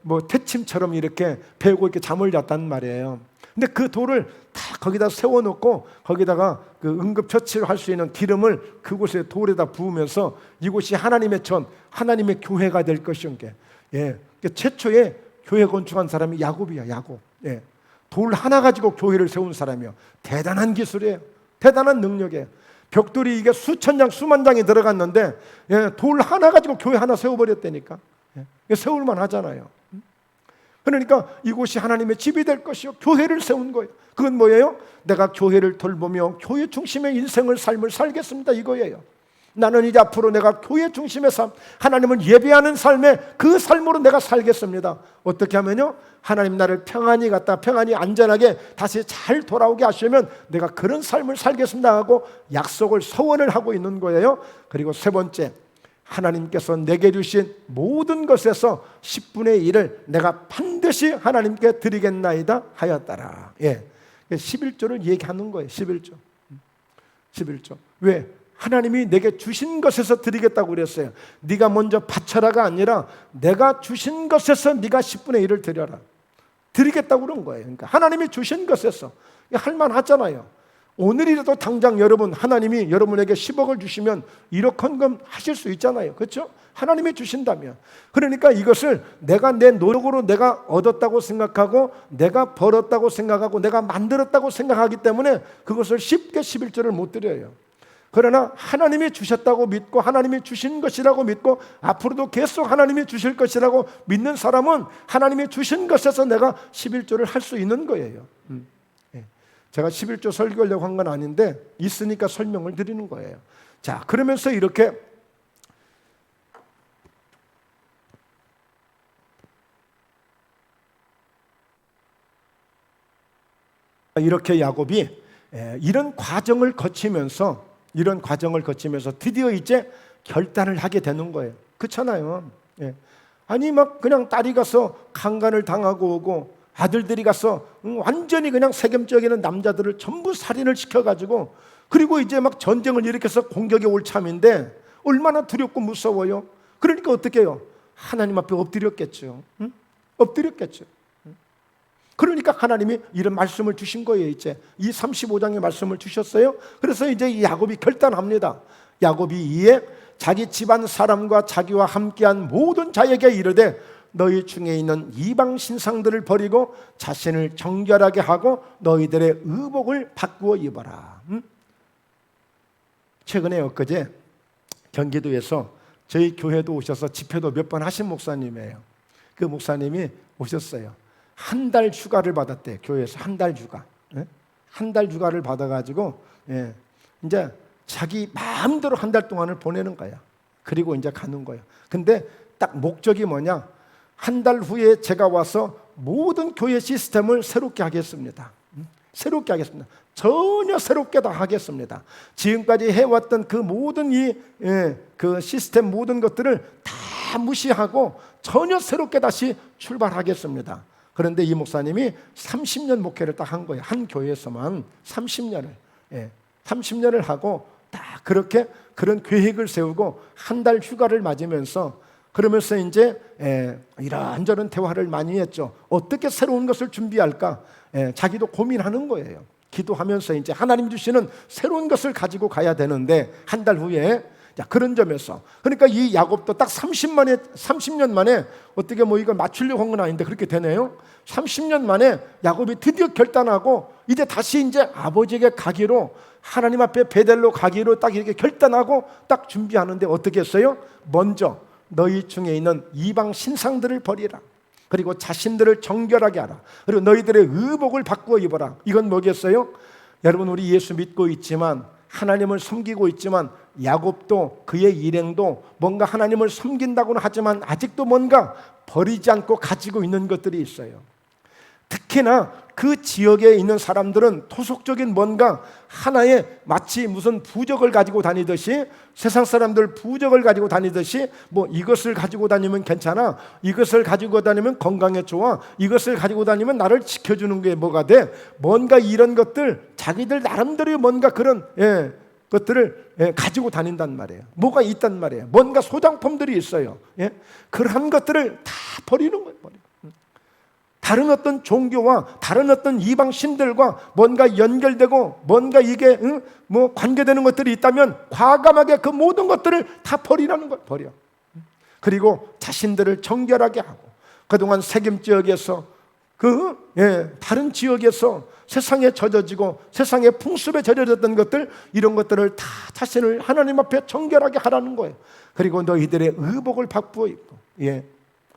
뭐 태침처럼 이렇게 베고 이렇게 잠을 잤단 말이에요. 근데 그 돌을 다 거기다 세워놓고 거기다가 그 응급처치를 할 수 있는 기름을 그곳에 돌에다 부으면서 이곳이 하나님의 전, 하나님의 교회가 될 것인 게 최초의 교회 건축한 사람이 야곱이야. 야곱. 돌 하나 가지고 교회를 세운 사람이요. 대단한 기술이에요. 대단한 능력이에요. 벽돌이 이게 수천 장, 수만 장이 들어갔는데 돌 하나 가지고 교회 하나 세워버렸다니까. 세울만 하잖아요. 그러니까 이곳이 하나님의 집이 될 것이요. 교회를 세운 거예요. 그건 뭐예요? 내가 교회를 돌보며 교회 중심의 인생을 삶을 살겠습니다 이거예요. 나는 이제 앞으로 내가 교회 중심의 삶, 하나님을 예배하는 삶에 그 삶으로 내가 살겠습니다. 어떻게 하면요? 하나님 나를 평안히 안전하게 다시 잘 돌아오게 하시면 내가 그런 삶을 살겠습니다 하고 약속을 서원을 하고 있는 거예요. 그리고 세 번째, 하나님께서 내게 주신 모든 것에서 10분의 1을 내가 반드시 하나님께 드리겠나이다 하였더라. 11조를 얘기하는 거예요. 11조. 왜? 하나님이 내게 주신 것에서 드리겠다고 그랬어요. 네가 먼저 바쳐라가 아니라 내가 주신 것에서 네가 10분의 1을 드려라. 드리겠다고 그런 거예요. 그러니까 하나님이 주신 것에서 할만하잖아요. 오늘이라도 당장 여러분, 하나님이 여러분에게 10억을 주시면 1억 헌금 하실 수 있잖아요. 그렇죠? 하나님이 주신다면. 그러니까 이것을 내가 내 노력으로 내가 얻었다고 생각하고 내가 벌었다고 생각하고 내가 만들었다고 생각하기 때문에 그것을 쉽게 11조를 못 드려요. 그러나 하나님이 주셨다고 믿고 하나님이 주신 것이라고 믿고 앞으로도 계속 하나님이 주실 것이라고 믿는 사람은 하나님이 주신 것에서 내가 11조를 할 수 있는 거예요. 제가 11조 설교하려고 한 건 아닌데 있으니까 설명을 드리는 거예요. 자, 그러면서 이렇게 야곱이 이런 과정을 거치면서 드디어 이제 결단을 하게 되는 거예요. 그렇잖아요. 아니 막 그냥 딸이 가서 강간을 당하고 오고 아들들이 가서 완전히 그냥 세겜적인 남자들을 전부 살인을 시켜가지고 그리고 이제 막 전쟁을 일으켜서 공격이 올 참인데 얼마나 두렵고 무서워요. 그러니까 어떻게 해요? 하나님 앞에 엎드렸겠죠. 엎드렸겠죠. 그러니까 하나님이 이런 말씀을 주신 거예요. 이제 이 35장의 말씀을 주셨어요. 그래서 이제 야곱이 결단합니다. 야곱이 이에 자기 집안 사람과 자기와 함께한 모든 자에게 이르되 너희 중에 있는 이방 신상들을 버리고 자신을 정결하게 하고 너희들의 의복을 바꾸어 입어라. 최근에 엊그제 경기도에서 저희 교회도 오셔서 집회도 몇 번 하신 목사님이에요. 그 목사님이 오셨어요. 한 달 휴가를 받았대요. 교회에서 한 달 휴가. 한 달 휴가를 받아가지고 이제 자기 마음대로 한 달 동안을 보내는 거야. 그리고 이제 가는 거예요. 근데 딱 목적이 뭐냐? 한 달 후에 제가 와서 모든 교회 시스템을 새롭게 하겠습니다. 새롭게 하겠습니다. 전혀 새롭게 다 하겠습니다. 지금까지 해왔던 그 모든 그 시스템 모든 것들을 다 무시하고 전혀 새롭게 다시 출발하겠습니다. 그런데 이 목사님이 30년 목회를 딱 한 거예요. 한 교회에서만 30년을 하고 딱 그렇게 그런 계획을 세우고 한 달 휴가를 맞으면서 그러면서 이제 이런저런 대화를 많이 했죠. 어떻게 새로운 것을 준비할까? 자기도 고민하는 거예요. 기도하면서 이제 하나님 주시는 새로운 것을 가지고 가야 되는데 한 달 후에 그런 점에서 그러니까 이 야곱도 딱 30년 만에 어떻게 뭐 이걸 맞추려고 한 건 아닌데 그렇게 되네요. 30년 만에 야곱이 드디어 결단하고 이제 다시 이제 아버지에게 가기로 하나님 앞에 베델로 가기로 딱 이렇게 결단하고 딱 준비하는데 어떻게 했어요? 먼저 너희 중에 있는 이방 신상들을 버리라. 그리고 자신들을 정결하게 하라. 그리고 너희들의 의복을 바꾸어 입어라. 이건 뭐겠어요? 여러분 우리 예수 믿고 있지만 하나님을 섬기고 있지만 야곱도 그의 일행도 뭔가 하나님을 섬긴다고는 하지만 아직도 뭔가 버리지 않고 가지고 있는 것들이 있어요. 특히나 그 지역에 있는 사람들은 토속적인 뭔가 하나의 마치 무슨 부적을 가지고 다니듯이 세상 사람들 부적을 가지고 다니듯이 뭐 이것을 가지고 다니면 괜찮아, 이것을 가지고 다니면 건강에 좋아, 이것을 가지고 다니면 나를 지켜주는 게 뭐가 돼? 뭔가 이런 것들 자기들 나름대로 뭔가 그런 것들을 가지고 다닌단 말이에요. 뭐가 있단 말이에요. 뭔가 소장품들이 있어요. 그러한 것들을 다 버리는 거예요. 다른 어떤 종교와 다른 어떤 이방 신들과 뭔가 연결되고 뭔가 이게 뭐 관계되는 것들이 있다면 과감하게 그 모든 것들을 다 버리라는 걸 버려. 그리고 자신들을 정결하게 하고 그동안 세겜 지역에서 다른 지역에서 세상에 젖어지고 세상의 풍습에 젖어졌던 것들 이런 것들을 다 자신을 하나님 앞에 정결하게 하라는 거예요. 그리고 너희들의 의복을 바꾸어 입고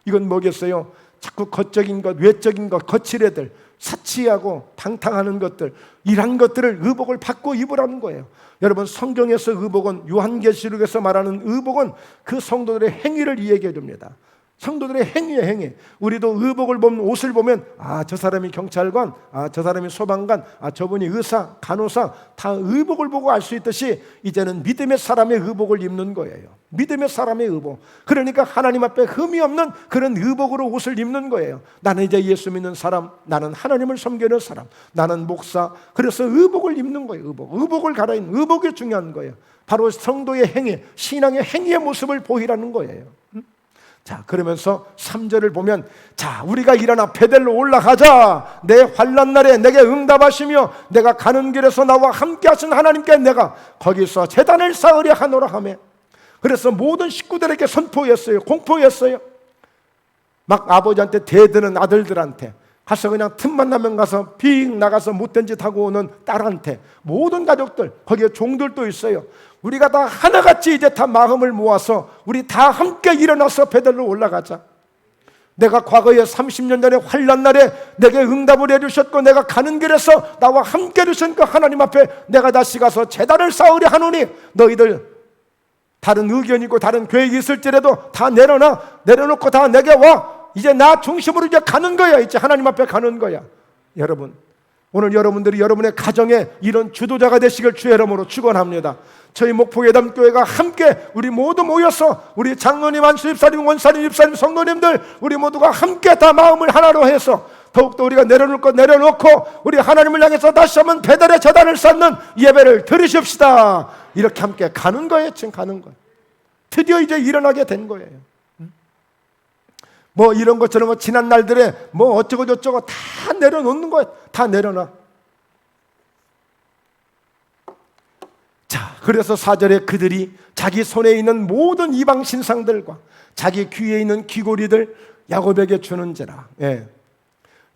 이건 뭐겠어요? 자꾸 겉적인 것, 외적인 것, 거칠애들, 사치하고 방탕하는 것들 이런 것들을 의복을 바꾸어 입으라는 거예요. 여러분 성경에서 의복은 요한계시록에서 말하는 의복은 그 성도들의 행위를 얘기해 줍니다. 성도들의 행위에 행위. 우리도 의복을 보면 옷을 보면 저 사람이 경찰관, 저 사람이 소방관, 저분이 의사, 간호사 다 의복을 보고 알 수 있듯이 이제는 믿음의 사람의 의복을 입는 거예요. 믿음의 사람의 의복. 그러니까 하나님 앞에 흠이 없는 그런 의복으로 옷을 입는 거예요. 나는 이제 예수 믿는 사람, 나는 하나님을 섬기는 사람, 나는 목사. 그래서 의복을 입는 거예요. 의복을 갈아입는 의복이 중요한 거예요. 바로 성도의 행위, 신앙의 행위의 모습을 보이라는 거예요. 자, 그러면서 3절을 보면 우리가 일어나 베델로 올라가자. 내 환난 날에 내게 응답하시며 내가 가는 길에서 나와 함께 하신 하나님께 내가 거기서 제단을 쌓으려 하노라 하며 그래서 모든 식구들에게 선포했어요. 공포했어요. 막 아버지한테 대드는 아들들한테 가서 그냥 틈만 나면 가서 빙 나가서 못된 짓 하고 오는 딸한테 모든 가족들 거기에 종들도 있어요. 우리가 다 하나같이 이제 다 마음을 모아서 우리 다 함께 일어나서 베델로 올라가자. 내가 과거에 30년 전에 환난 날에 내게 응답을 해주셨고 내가 가는 길에서 나와 함께 해주신 그 하나님 앞에 내가 다시 가서 제단을 쌓으려 하노니 너희들 다른 의견이고 다른 계획이 있을지라도 다 내려놓고 다 내게 와. 이제 나 중심으로 이제 가는 거야. 이제 하나님 앞에 가는 거야. 여러분 오늘 여러분들이 여러분의 가정에 이런 주도자가 되시길 주의 이름으로 축원합니다. 저희 목포예담교회가 함께 우리 모두 모여서 우리 장로님, 안수집사님, 원사님, 집사님, 성도님들 우리 모두가 함께 다 마음을 하나로 해서 더욱더 우리가 내려놓을 것 내려놓고 우리 하나님을 향해서 다시 한번 베델의 제단을 쌓는 예배를 드리십시다. 이렇게 함께 가는 거예요. 지금 가는 거예요. 드디어 이제 일어나게 된 거예요. 뭐 이런 것처럼 뭐 지난 날들에 뭐 어쩌고 저쩌고 다 내려놓는 거예요. 다 내려놔. 자, 그래서 4절에 그들이 자기 손에 있는 모든 이방 신상들과 자기 귀에 있는 귀고리들 야곱에게 주는지라.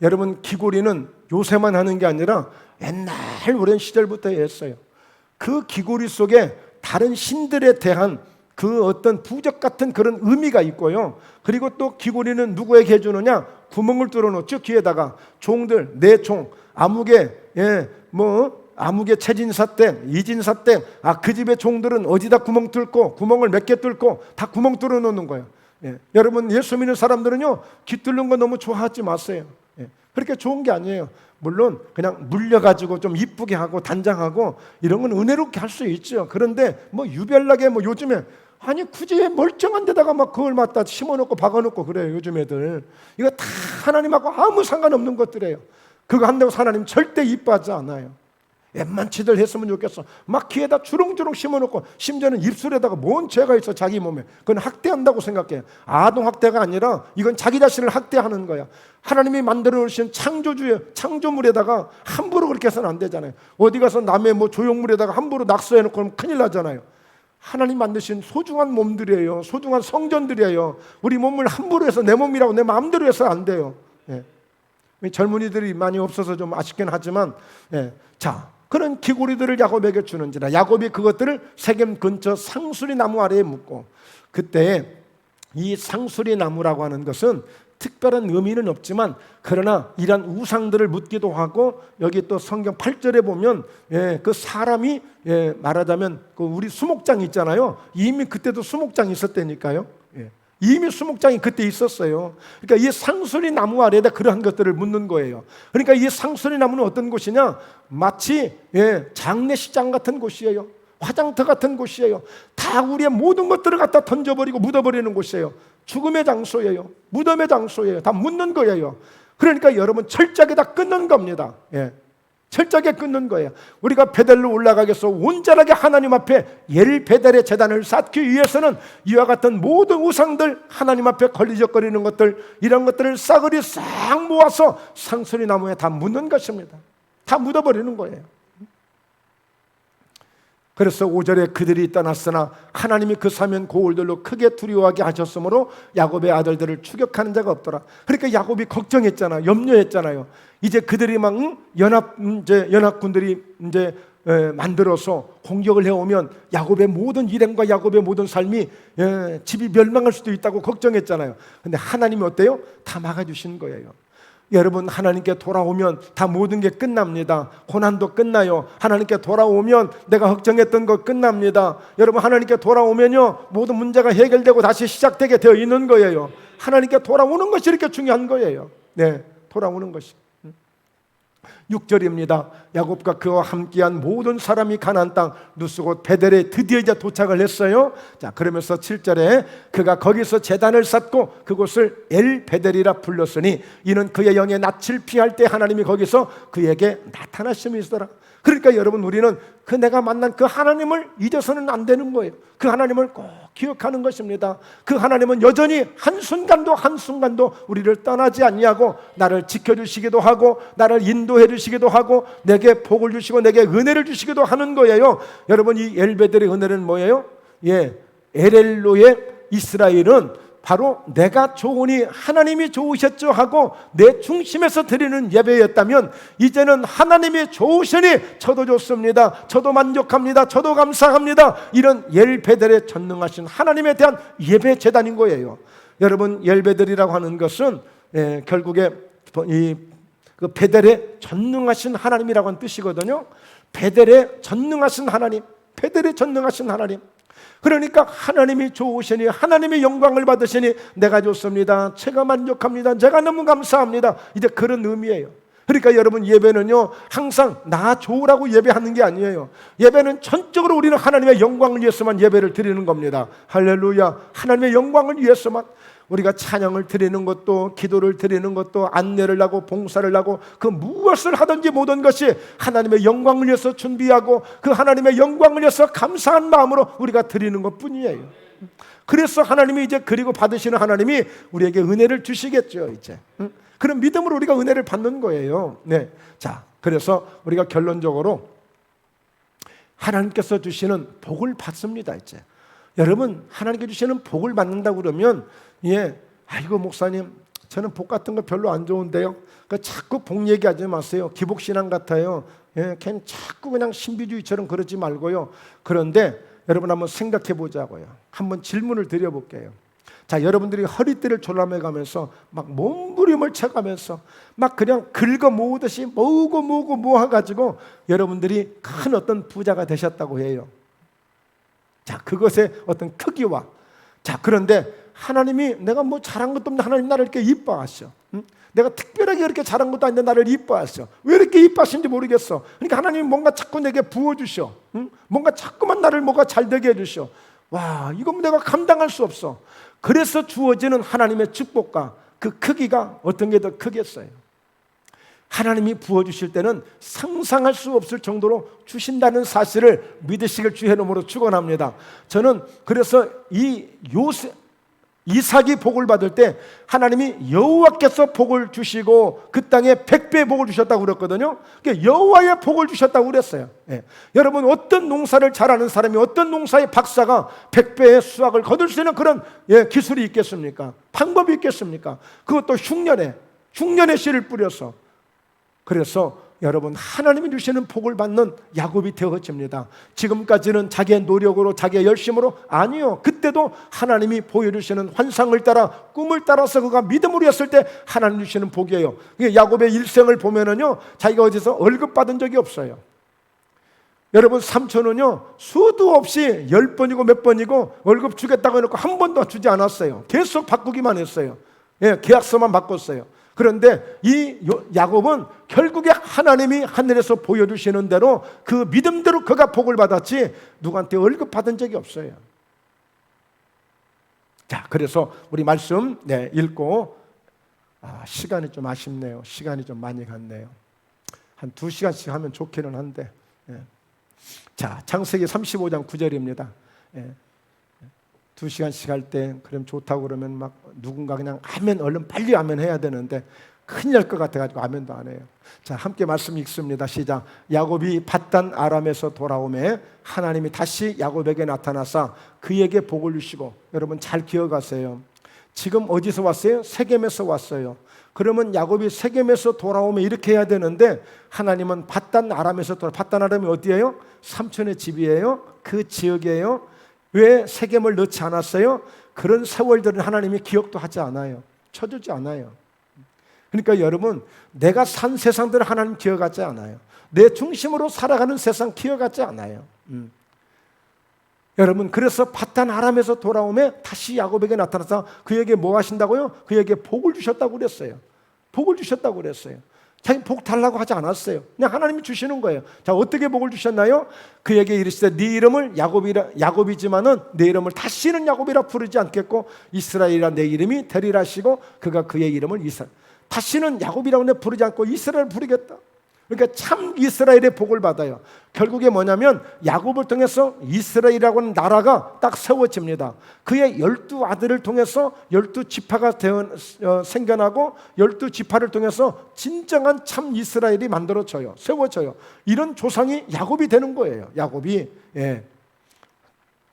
여러분 귀고리는 요새만 하는 게 아니라 옛날 오랜 시절부터 했어요. 그 귀고리 속에 다른 신들에 대한 그 어떤 부적 같은 그런 의미가 있고요. 그리고 또 귀고리는 누구에게 해주느냐? 구멍을 뚫어놓죠. 귀에다가 종들, 내 종, 아무개, 아무개 최진사 때, 이진사 때, 그 집의 종들은 어디다 구멍 뚫고 구멍을 몇 개 뚫고 다 구멍 뚫어놓는 거예요. 여러분 예수 믿는 사람들은요 귀 뚫는 거 너무 좋아하지 마세요. 그렇게 좋은 게 아니에요. 물론 그냥 물려가지고 좀 이쁘게 하고 단장하고 이런 건 은혜롭게 할 수 있죠. 그런데 뭐 유별나게 뭐 요즘에 굳이 멀쩡한 데다가 막 그걸 갖다 심어놓고 박아놓고 그래요. 요즘 애들 이거 다 하나님하고 아무 상관없는 것들이에요. 그거 한다고 하나님 절대 이뻐하지 않아요. 웬만치들 했으면 좋겠어. 막 귀에다 주렁주렁 심어놓고 심지어는 입술에다가 뭔 죄가 있어 자기 몸에. 그건 학대한다고 생각해. 아동학대가 아니라 이건 자기 자신을 학대하는 거야. 하나님이 만들어 놓으신 창조물에다가 함부로 그렇게 해서는 안 되잖아요. 어디 가서 남의 뭐 조형물에다가 함부로 낙서해놓고 그러면 큰일 나잖아요. 하나님 만드신 소중한 몸들이에요. 소중한 성전들이에요. 우리 몸을 함부로 해서 내 몸이라고 내 마음대로 해서 안 돼요. 예. 젊은이들이 많이 없어서 좀 아쉽긴 하지만, 예. 자, 그런 기구리들을 야곱에게 주는지라. 야곱이 그것들을 세겜 근처 상수리 나무 아래에 묻고, 그때 이 상수리 나무라고 하는 것은 특별한 의미는 없지만 그러나 이런 우상들을 묻기도 하고, 여기 또 성경 8절에 보면 그 사람이 말하자면 그 우리 수목장 있잖아요. 이미 그때도 수목장이 있었다니까요. 이미 수목장이 그때 있었어요. 그러니까 이 상수리 나무 아래에다 그러한 것들을 묻는 거예요. 그러니까 이 상수리 나무는 어떤 곳이냐? 마치 장례식장 같은 곳이에요. 화장터 같은 곳이에요. 다 우리의 모든 것들을 갖다 던져버리고 묻어버리는 곳이에요. 죽음의 장소예요. 무덤의 장소예요. 다 묻는 거예요. 그러니까 여러분 철저하게 다 끊는 겁니다. 철저하게 끊는 거예요. 우리가 베델로 올라가겠어 온전하게 하나님 앞에 엘베델의 제단을 쌓기 위해서는 이와 같은 모든 우상들, 하나님 앞에 걸리적거리는 것들, 이런 것들을 싸그리 싹 모아서 상수리 나무에 다 묻는 것입니다. 다 묻어버리는 거예요. 그래서 5절에 그들이 떠났으나 하나님이 그 사면 고울들로 크게 두려워하게 하셨으므로 야곱의 아들들을 추격하는 자가 없더라. 그러니까 야곱이 걱정했잖아, 염려했잖아요. 이제 그들이 막 연합군들이 이제 만들어서 공격을 해오면 야곱의 모든 일행과 야곱의 모든 삶이 집이 멸망할 수도 있다고 걱정했잖아요. 근데 하나님이 어때요? 다 막아주신 거예요. 여러분, 하나님께 돌아오면 다 모든 게 끝납니다. 고난도 끝나요. 하나님께 돌아오면 내가 걱정했던 거 끝납니다. 여러분, 하나님께 돌아오면요 모든 문제가 해결되고 다시 시작되게 되어 있는 거예요. 하나님께 돌아오는 것이 이렇게 중요한 거예요. 네, 돌아오는 것이. 6절입니다. 야곱과 그와 함께한 모든 사람이 가나안 땅 루스 곧 베델에 드디어 이제 도착을 했어요. 자, 그러면서 7절에 그가 거기서 제단을 쌓고 그곳을 엘베델이라 불렀으니 이는 그의 영의 낯을 피할 때 하나님이 거기서 그에게 나타나심이 있더라. 그러니까 여러분, 우리는 그 내가 만난 그 하나님을 잊어서는 안 되는 거예요. 그 하나님을 꼭 기억하는 것입니다. 그 하나님은 여전히 한순간도 우리를 떠나지 아니하고 나를 지켜주시기도 하고 나를 인도해 주시기도 하고 내게 복을 주시고 내게 은혜를 주시기도 하는 거예요. 여러분, 이 엘베델의 은혜는 뭐예요? 엘엘로의 이스라엘은 바로 내가 좋으니 하나님이 좋으셨죠 하고 내 중심에서 드리는 예배였다면, 이제는 하나님이 좋으시니 저도 좋습니다, 저도 만족합니다, 저도 감사합니다, 이런 엘베델에 전능하신 하나님에 대한 예배 제단인 거예요. 여러분, 엘베델이라고 하는 것은 결국에 그 베델에 전능하신 하나님이라고 하는 뜻이거든요. 베델에 전능하신 하나님, 베델에 전능하신 하나님. 그러니까 하나님이 좋으시니 하나님의 영광을 받으시니 내가 좋습니다, 제가 만족합니다, 제가 너무 감사합니다, 이제 그런 의미예요. 그러니까 여러분, 예배는요 항상 나 좋으라고 예배하는 게 아니에요. 예배는 전적으로 우리는 하나님의 영광을 위해서만 예배를 드리는 겁니다. 할렐루야. 하나님의 영광을 위해서만. 우리가 찬양을 드리는 것도, 기도를 드리는 것도, 안내를 하고 봉사를 하고 그 무엇을 하든지 모든 것이 하나님의 영광을 위해서 준비하고 그 하나님의 영광을 위해서 감사한 마음으로 우리가 드리는 것뿐이에요. 그래서 하나님이 이제 그리고 받으시는 하나님이 우리에게 은혜를 주시겠죠. 이제 그런 믿음으로 우리가 은혜를 받는 거예요. 네. 자, 그래서 우리가 결론적으로 하나님께서 주시는 복을 받습니다. 이제 여러분, 하나님께 주시는 복을 받는다고 그러면 아이고 목사님, 저는 복 같은 거 별로 안 좋은데요. 그러니까 자꾸 복 얘기하지 마세요. 기복신앙 같아요. 걔는 자꾸 그냥 신비주의처럼 그러지 말고요. 그런데 여러분, 한번 생각해 보자고요. 한번 질문을 드려볼게요. 자, 여러분들이 허리띠를 졸라매가면서 막 몸부림을 쳐가면서 막 그냥 긁어 모으듯이 모으고 모아가지고 여러분들이 큰 어떤 부자가 되셨다고 해요. 자, 그것의 어떤 크기와, 자, 그런데 하나님이 내가 뭐 잘한 것도 없는데 하나님 나를 이렇게 이뻐하셔. 내가 특별하게 이렇게 잘한 것도 아닌데 나를 이뻐하셔. 왜 이렇게 이뻐하시는지 모르겠어. 그러니까 하나님이 뭔가 자꾸 내게 부어주셔. 뭔가 자꾸만 나를 뭐가 잘 되게 해주셔. 와, 이건 내가 감당할 수 없어. 그래서 주어지는 하나님의 축복과 그 크기가 어떤 게 더 크겠어요? 하나님이 부어주실 때는 상상할 수 없을 정도로 주신다는 사실을 믿으시길 주의 이름으로 축원합니다. 저는 그래서 이삭이 복을 받을 때 하나님이 여호와께서 복을 주시고 그 땅에 100배의 복을 주셨다고 그랬거든요. 그러니까 여호와의 복을 주셨다고 그랬어요. 예. 여러분, 어떤 농사를 잘하는 사람이, 어떤 농사의 박사가 100배의 수확을 거둘 수 있는 그런 기술이 있겠습니까? 방법이 있겠습니까? 그것도 흉년에 씨를 뿌려서. 그래서 여러분, 하나님이 주시는 복을 받는 야곱이 되어집니다. 지금까지는 자기의 노력으로, 자기의 열심으로? 아니요. 그때도 하나님이 보여주시는 환상을 따라, 꿈을 따라서 그가 믿음으로 했을 때 하나님 주시는 복이에요. 야곱의 일생을 보면은요, 자기가 어디서 월급 받은 적이 없어요. 여러분, 삼촌은요, 수도 없이 10번이고 몇 번이고 월급 주겠다고 해놓고 한 번도 주지 않았어요. 계속 바꾸기만 했어요. 계약서만 바꿨어요. 그런데 이 야곱은 결국에 하나님이 하늘에서 보여주시는 대로 그 믿음대로 그가 복을 받았지 누구한테 월급 받은 적이 없어요. 자, 그래서 우리 말씀 읽고 시간이 좀 아쉽네요. 시간이 좀 많이 갔네요. 한 2시간씩 하면 좋기는 한데. 자, 창세기 35장 9절입니다. 2시간씩 할 때 그럼 좋다고 그러면 막 누군가 그냥 아멘, 얼른 빨리 아멘 해야 되는데 큰일 날 것 같아가지고 아멘도 안 해요. 자, 함께 말씀 읽습니다. 시작. 야곱이 밧단 아람에서 돌아오매 하나님이 다시 야곱에게 나타나사 그에게 복을 주시고, 여러분 잘 기억하세요. 지금 어디서 왔어요? 세겜에서 왔어요. 그러면 야곱이 세겜에서 돌아오면 이렇게 해야 되는데 하나님은 밧단 아람에서 밧단 아람이 어디예요? 삼촌의 집이에요. 그 지역이에요. 왜 세겜을 넣지 않았어요? 그런 세월들은 하나님이 기억도 하지 않아요. 쳐주지 않아요. 그러니까 여러분, 내가 산 세상들을 하나님 기억하지 않아요. 내 중심으로 살아가는 세상 기억하지 않아요. 여러분, 그래서 밧단 아람에서 돌아오면 다시 야곱에게 나타나서 그에게 뭐 하신다고요? 그에게 복을 주셨다고 그랬어요. 복을 주셨다고 그랬어요. 자기 복 달라고 하지 않았어요. 그냥 하나님이 주시는 거예요. 자, 어떻게 복을 주셨나요? 그에게 이르시되 네 이름을 야곱이지만은 내 이름을 다시는 야곱이라 부르지 않겠고 이스라엘이라 내 이름이 되리라 하시고 그가 그의 이름을 다시는 야곱이라고 부르지 않고 이스라엘 부르겠다. 그러니까 참 이스라엘의 복을 받아요. 결국에 뭐냐면 야곱을 통해서 이스라엘이라고 하는 나라가 딱 세워집니다. 그의 12아들을 통해서 12지파가 생겨나고 12지파를 통해서 진정한 참 이스라엘이 만들어져요. 세워져요. 이런 조상이 야곱이 되는 거예요. 야곱이.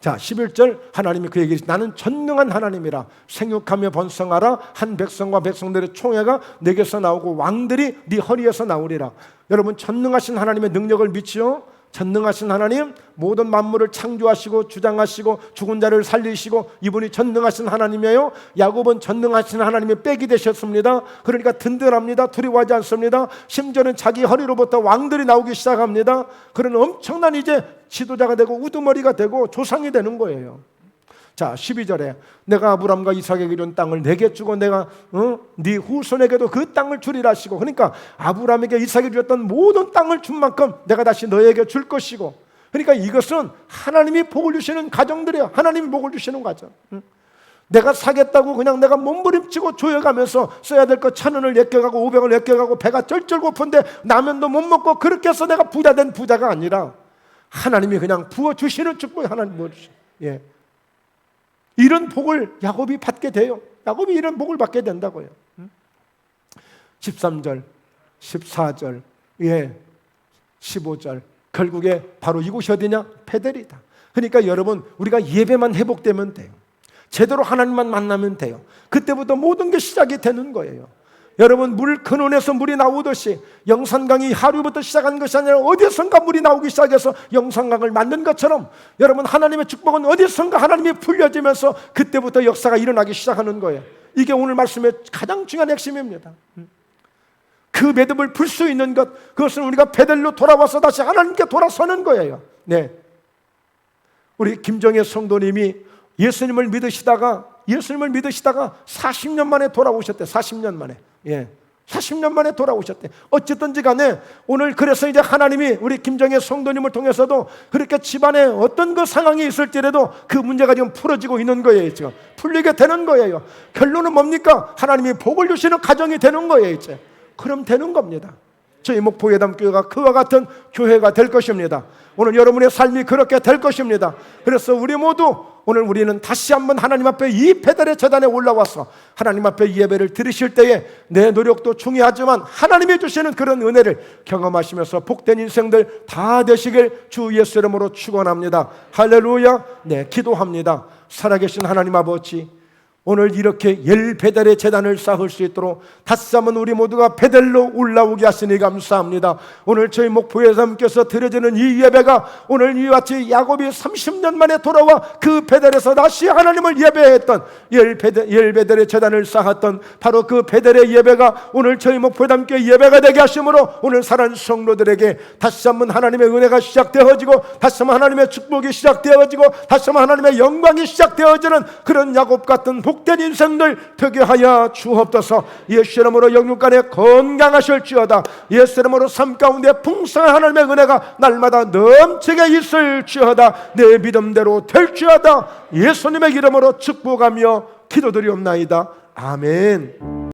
자, 11절 하나님이 그에게 나는 전능한 하나님이라 생육하며 번성하라 한 백성과 백성들의 총회가 내게서 나오고 왕들이 네 허리에서 나오리라. 여러분, 전능하신 하나님의 능력을 믿지요? 전능하신 하나님, 모든 만물을 창조하시고 주장하시고 죽은 자를 살리시고 이분이 전능하신 하나님이에요. 야곱은 전능하신 하나님의 빽이 되셨습니다. 그러니까 든든합니다. 두려워하지 않습니다. 심지어는 자기 허리로부터 왕들이 나오기 시작합니다. 그런 엄청난 이제 지도자가 되고 우두머리가 되고 조상이 되는 거예요. 자, 12절에 내가 아브람과 이삭에게 준 땅을 내게 주고 내가 네 후손에게도 그 땅을 주리라 하시고, 그러니까 아브람에게 이삭에게 주었던 모든 땅을 준 만큼 내가 다시 너에게 줄 것이고, 그러니까 이것은 하나님이 복을 주시는 가정들이에요. 하나님이 복을 주시는 가정. 내가 사겠다고 그냥 내가 몸부림치고 조여가면서 써야 될 거 1,000원을 아껴가고 500원을 아껴가고 배가 쩔쩔 고픈데 라면도 못 먹고 그렇게 해서 내가 부자 된 부자가 아니라 하나님이 그냥 부어주시는 축복이 하나님 부어주시는. 이런 복을 야곱이 받게 돼요. 야곱이 이런 복을 받게 된다고요. 13절, 14절, 15절. 결국에 바로 이곳이 어디냐? 베델이다. 그러니까 여러분, 우리가 예배만 회복되면 돼요. 제대로 하나님만 만나면 돼요. 그때부터 모든 게 시작이 되는 거예요. 여러분, 물 근원에서 물이 나오듯이 영산강이 하루부터 시작한 것이 아니라 어디선가 물이 나오기 시작해서 영산강을 만든 것처럼 여러분, 하나님의 축복은 어디선가 하나님이 풀려지면서 그때부터 역사가 일어나기 시작하는 거예요. 이게 오늘 말씀의 가장 중요한 핵심입니다. 그 매듭을 풀 수 있는 것, 그것은 우리가 베델로 돌아와서 다시 하나님께 돌아서는 거예요. 우리 김정혜 성도님이 예수님을 믿으시다가 40년 만에 돌아오셨대. 40년 만에. 40년 만에 돌아오셨대. 어쨌든지 간에 오늘 그래서 이제 하나님이 우리 김정혜 성도님을 통해서도 그렇게 집안에 어떤 그 상황이 있을지라도 그 문제가 지금 풀어지고 있는 거예요. 지금 풀리게 되는 거예요. 결론은 뭡니까? 하나님이 복을 주시는 가정이 되는 거예요. 이제 그럼 되는 겁니다. 저희 목포예담교회가 그와 같은 교회가 될 것입니다. 오늘 여러분의 삶이 그렇게 될 것입니다. 그래서 우리 모두 오늘 우리는 다시 한번 하나님 앞에 이 배달의 제단에 올라와서 하나님 앞에 예배를 드리실 때에 내 노력도 중요하지만 하나님이 주시는 그런 은혜를 경험하시면서 복된 인생들 다 되시길 주 예수 이름으로 축원합니다. 할렐루야. 네, 기도합니다. 살아계신 하나님 아버지, 오늘 이렇게 배달의 제단을 쌓을 수 있도록 다시 한번 우리 모두가 배달로 올라오게 하시니 감사합니다. 오늘 저희 목포예담께서 드려지는 이 예배가 오늘 이와 같이 야곱이 30년 만에 돌아와 그 배달에서 다시 하나님을 예배했던 배달의 제단을 쌓았던 바로 그 배달의 예배가 오늘 저희 목포예담교회 예배가 되게 하심으로 오늘 사랑하는 성도들에게 다시 한번 하나님의 은혜가 시작되어지고 다시 한번 하나님의 축복이 시작되어지고 다시 한번 하나님의 영광이 시작되어지는 그런 야곱 같은 복된 인생들 되게 하여 주옵소서. 예수 이름으로 영육간에 건강하실지어다. 예수 이름으로 삶 가운데 풍성한 하나님의 은혜가 날마다 넘치게 있을지어다. 내 믿음대로 될지어다. 예수님의 이름으로 축복하며 기도드리옵나이다. 아멘.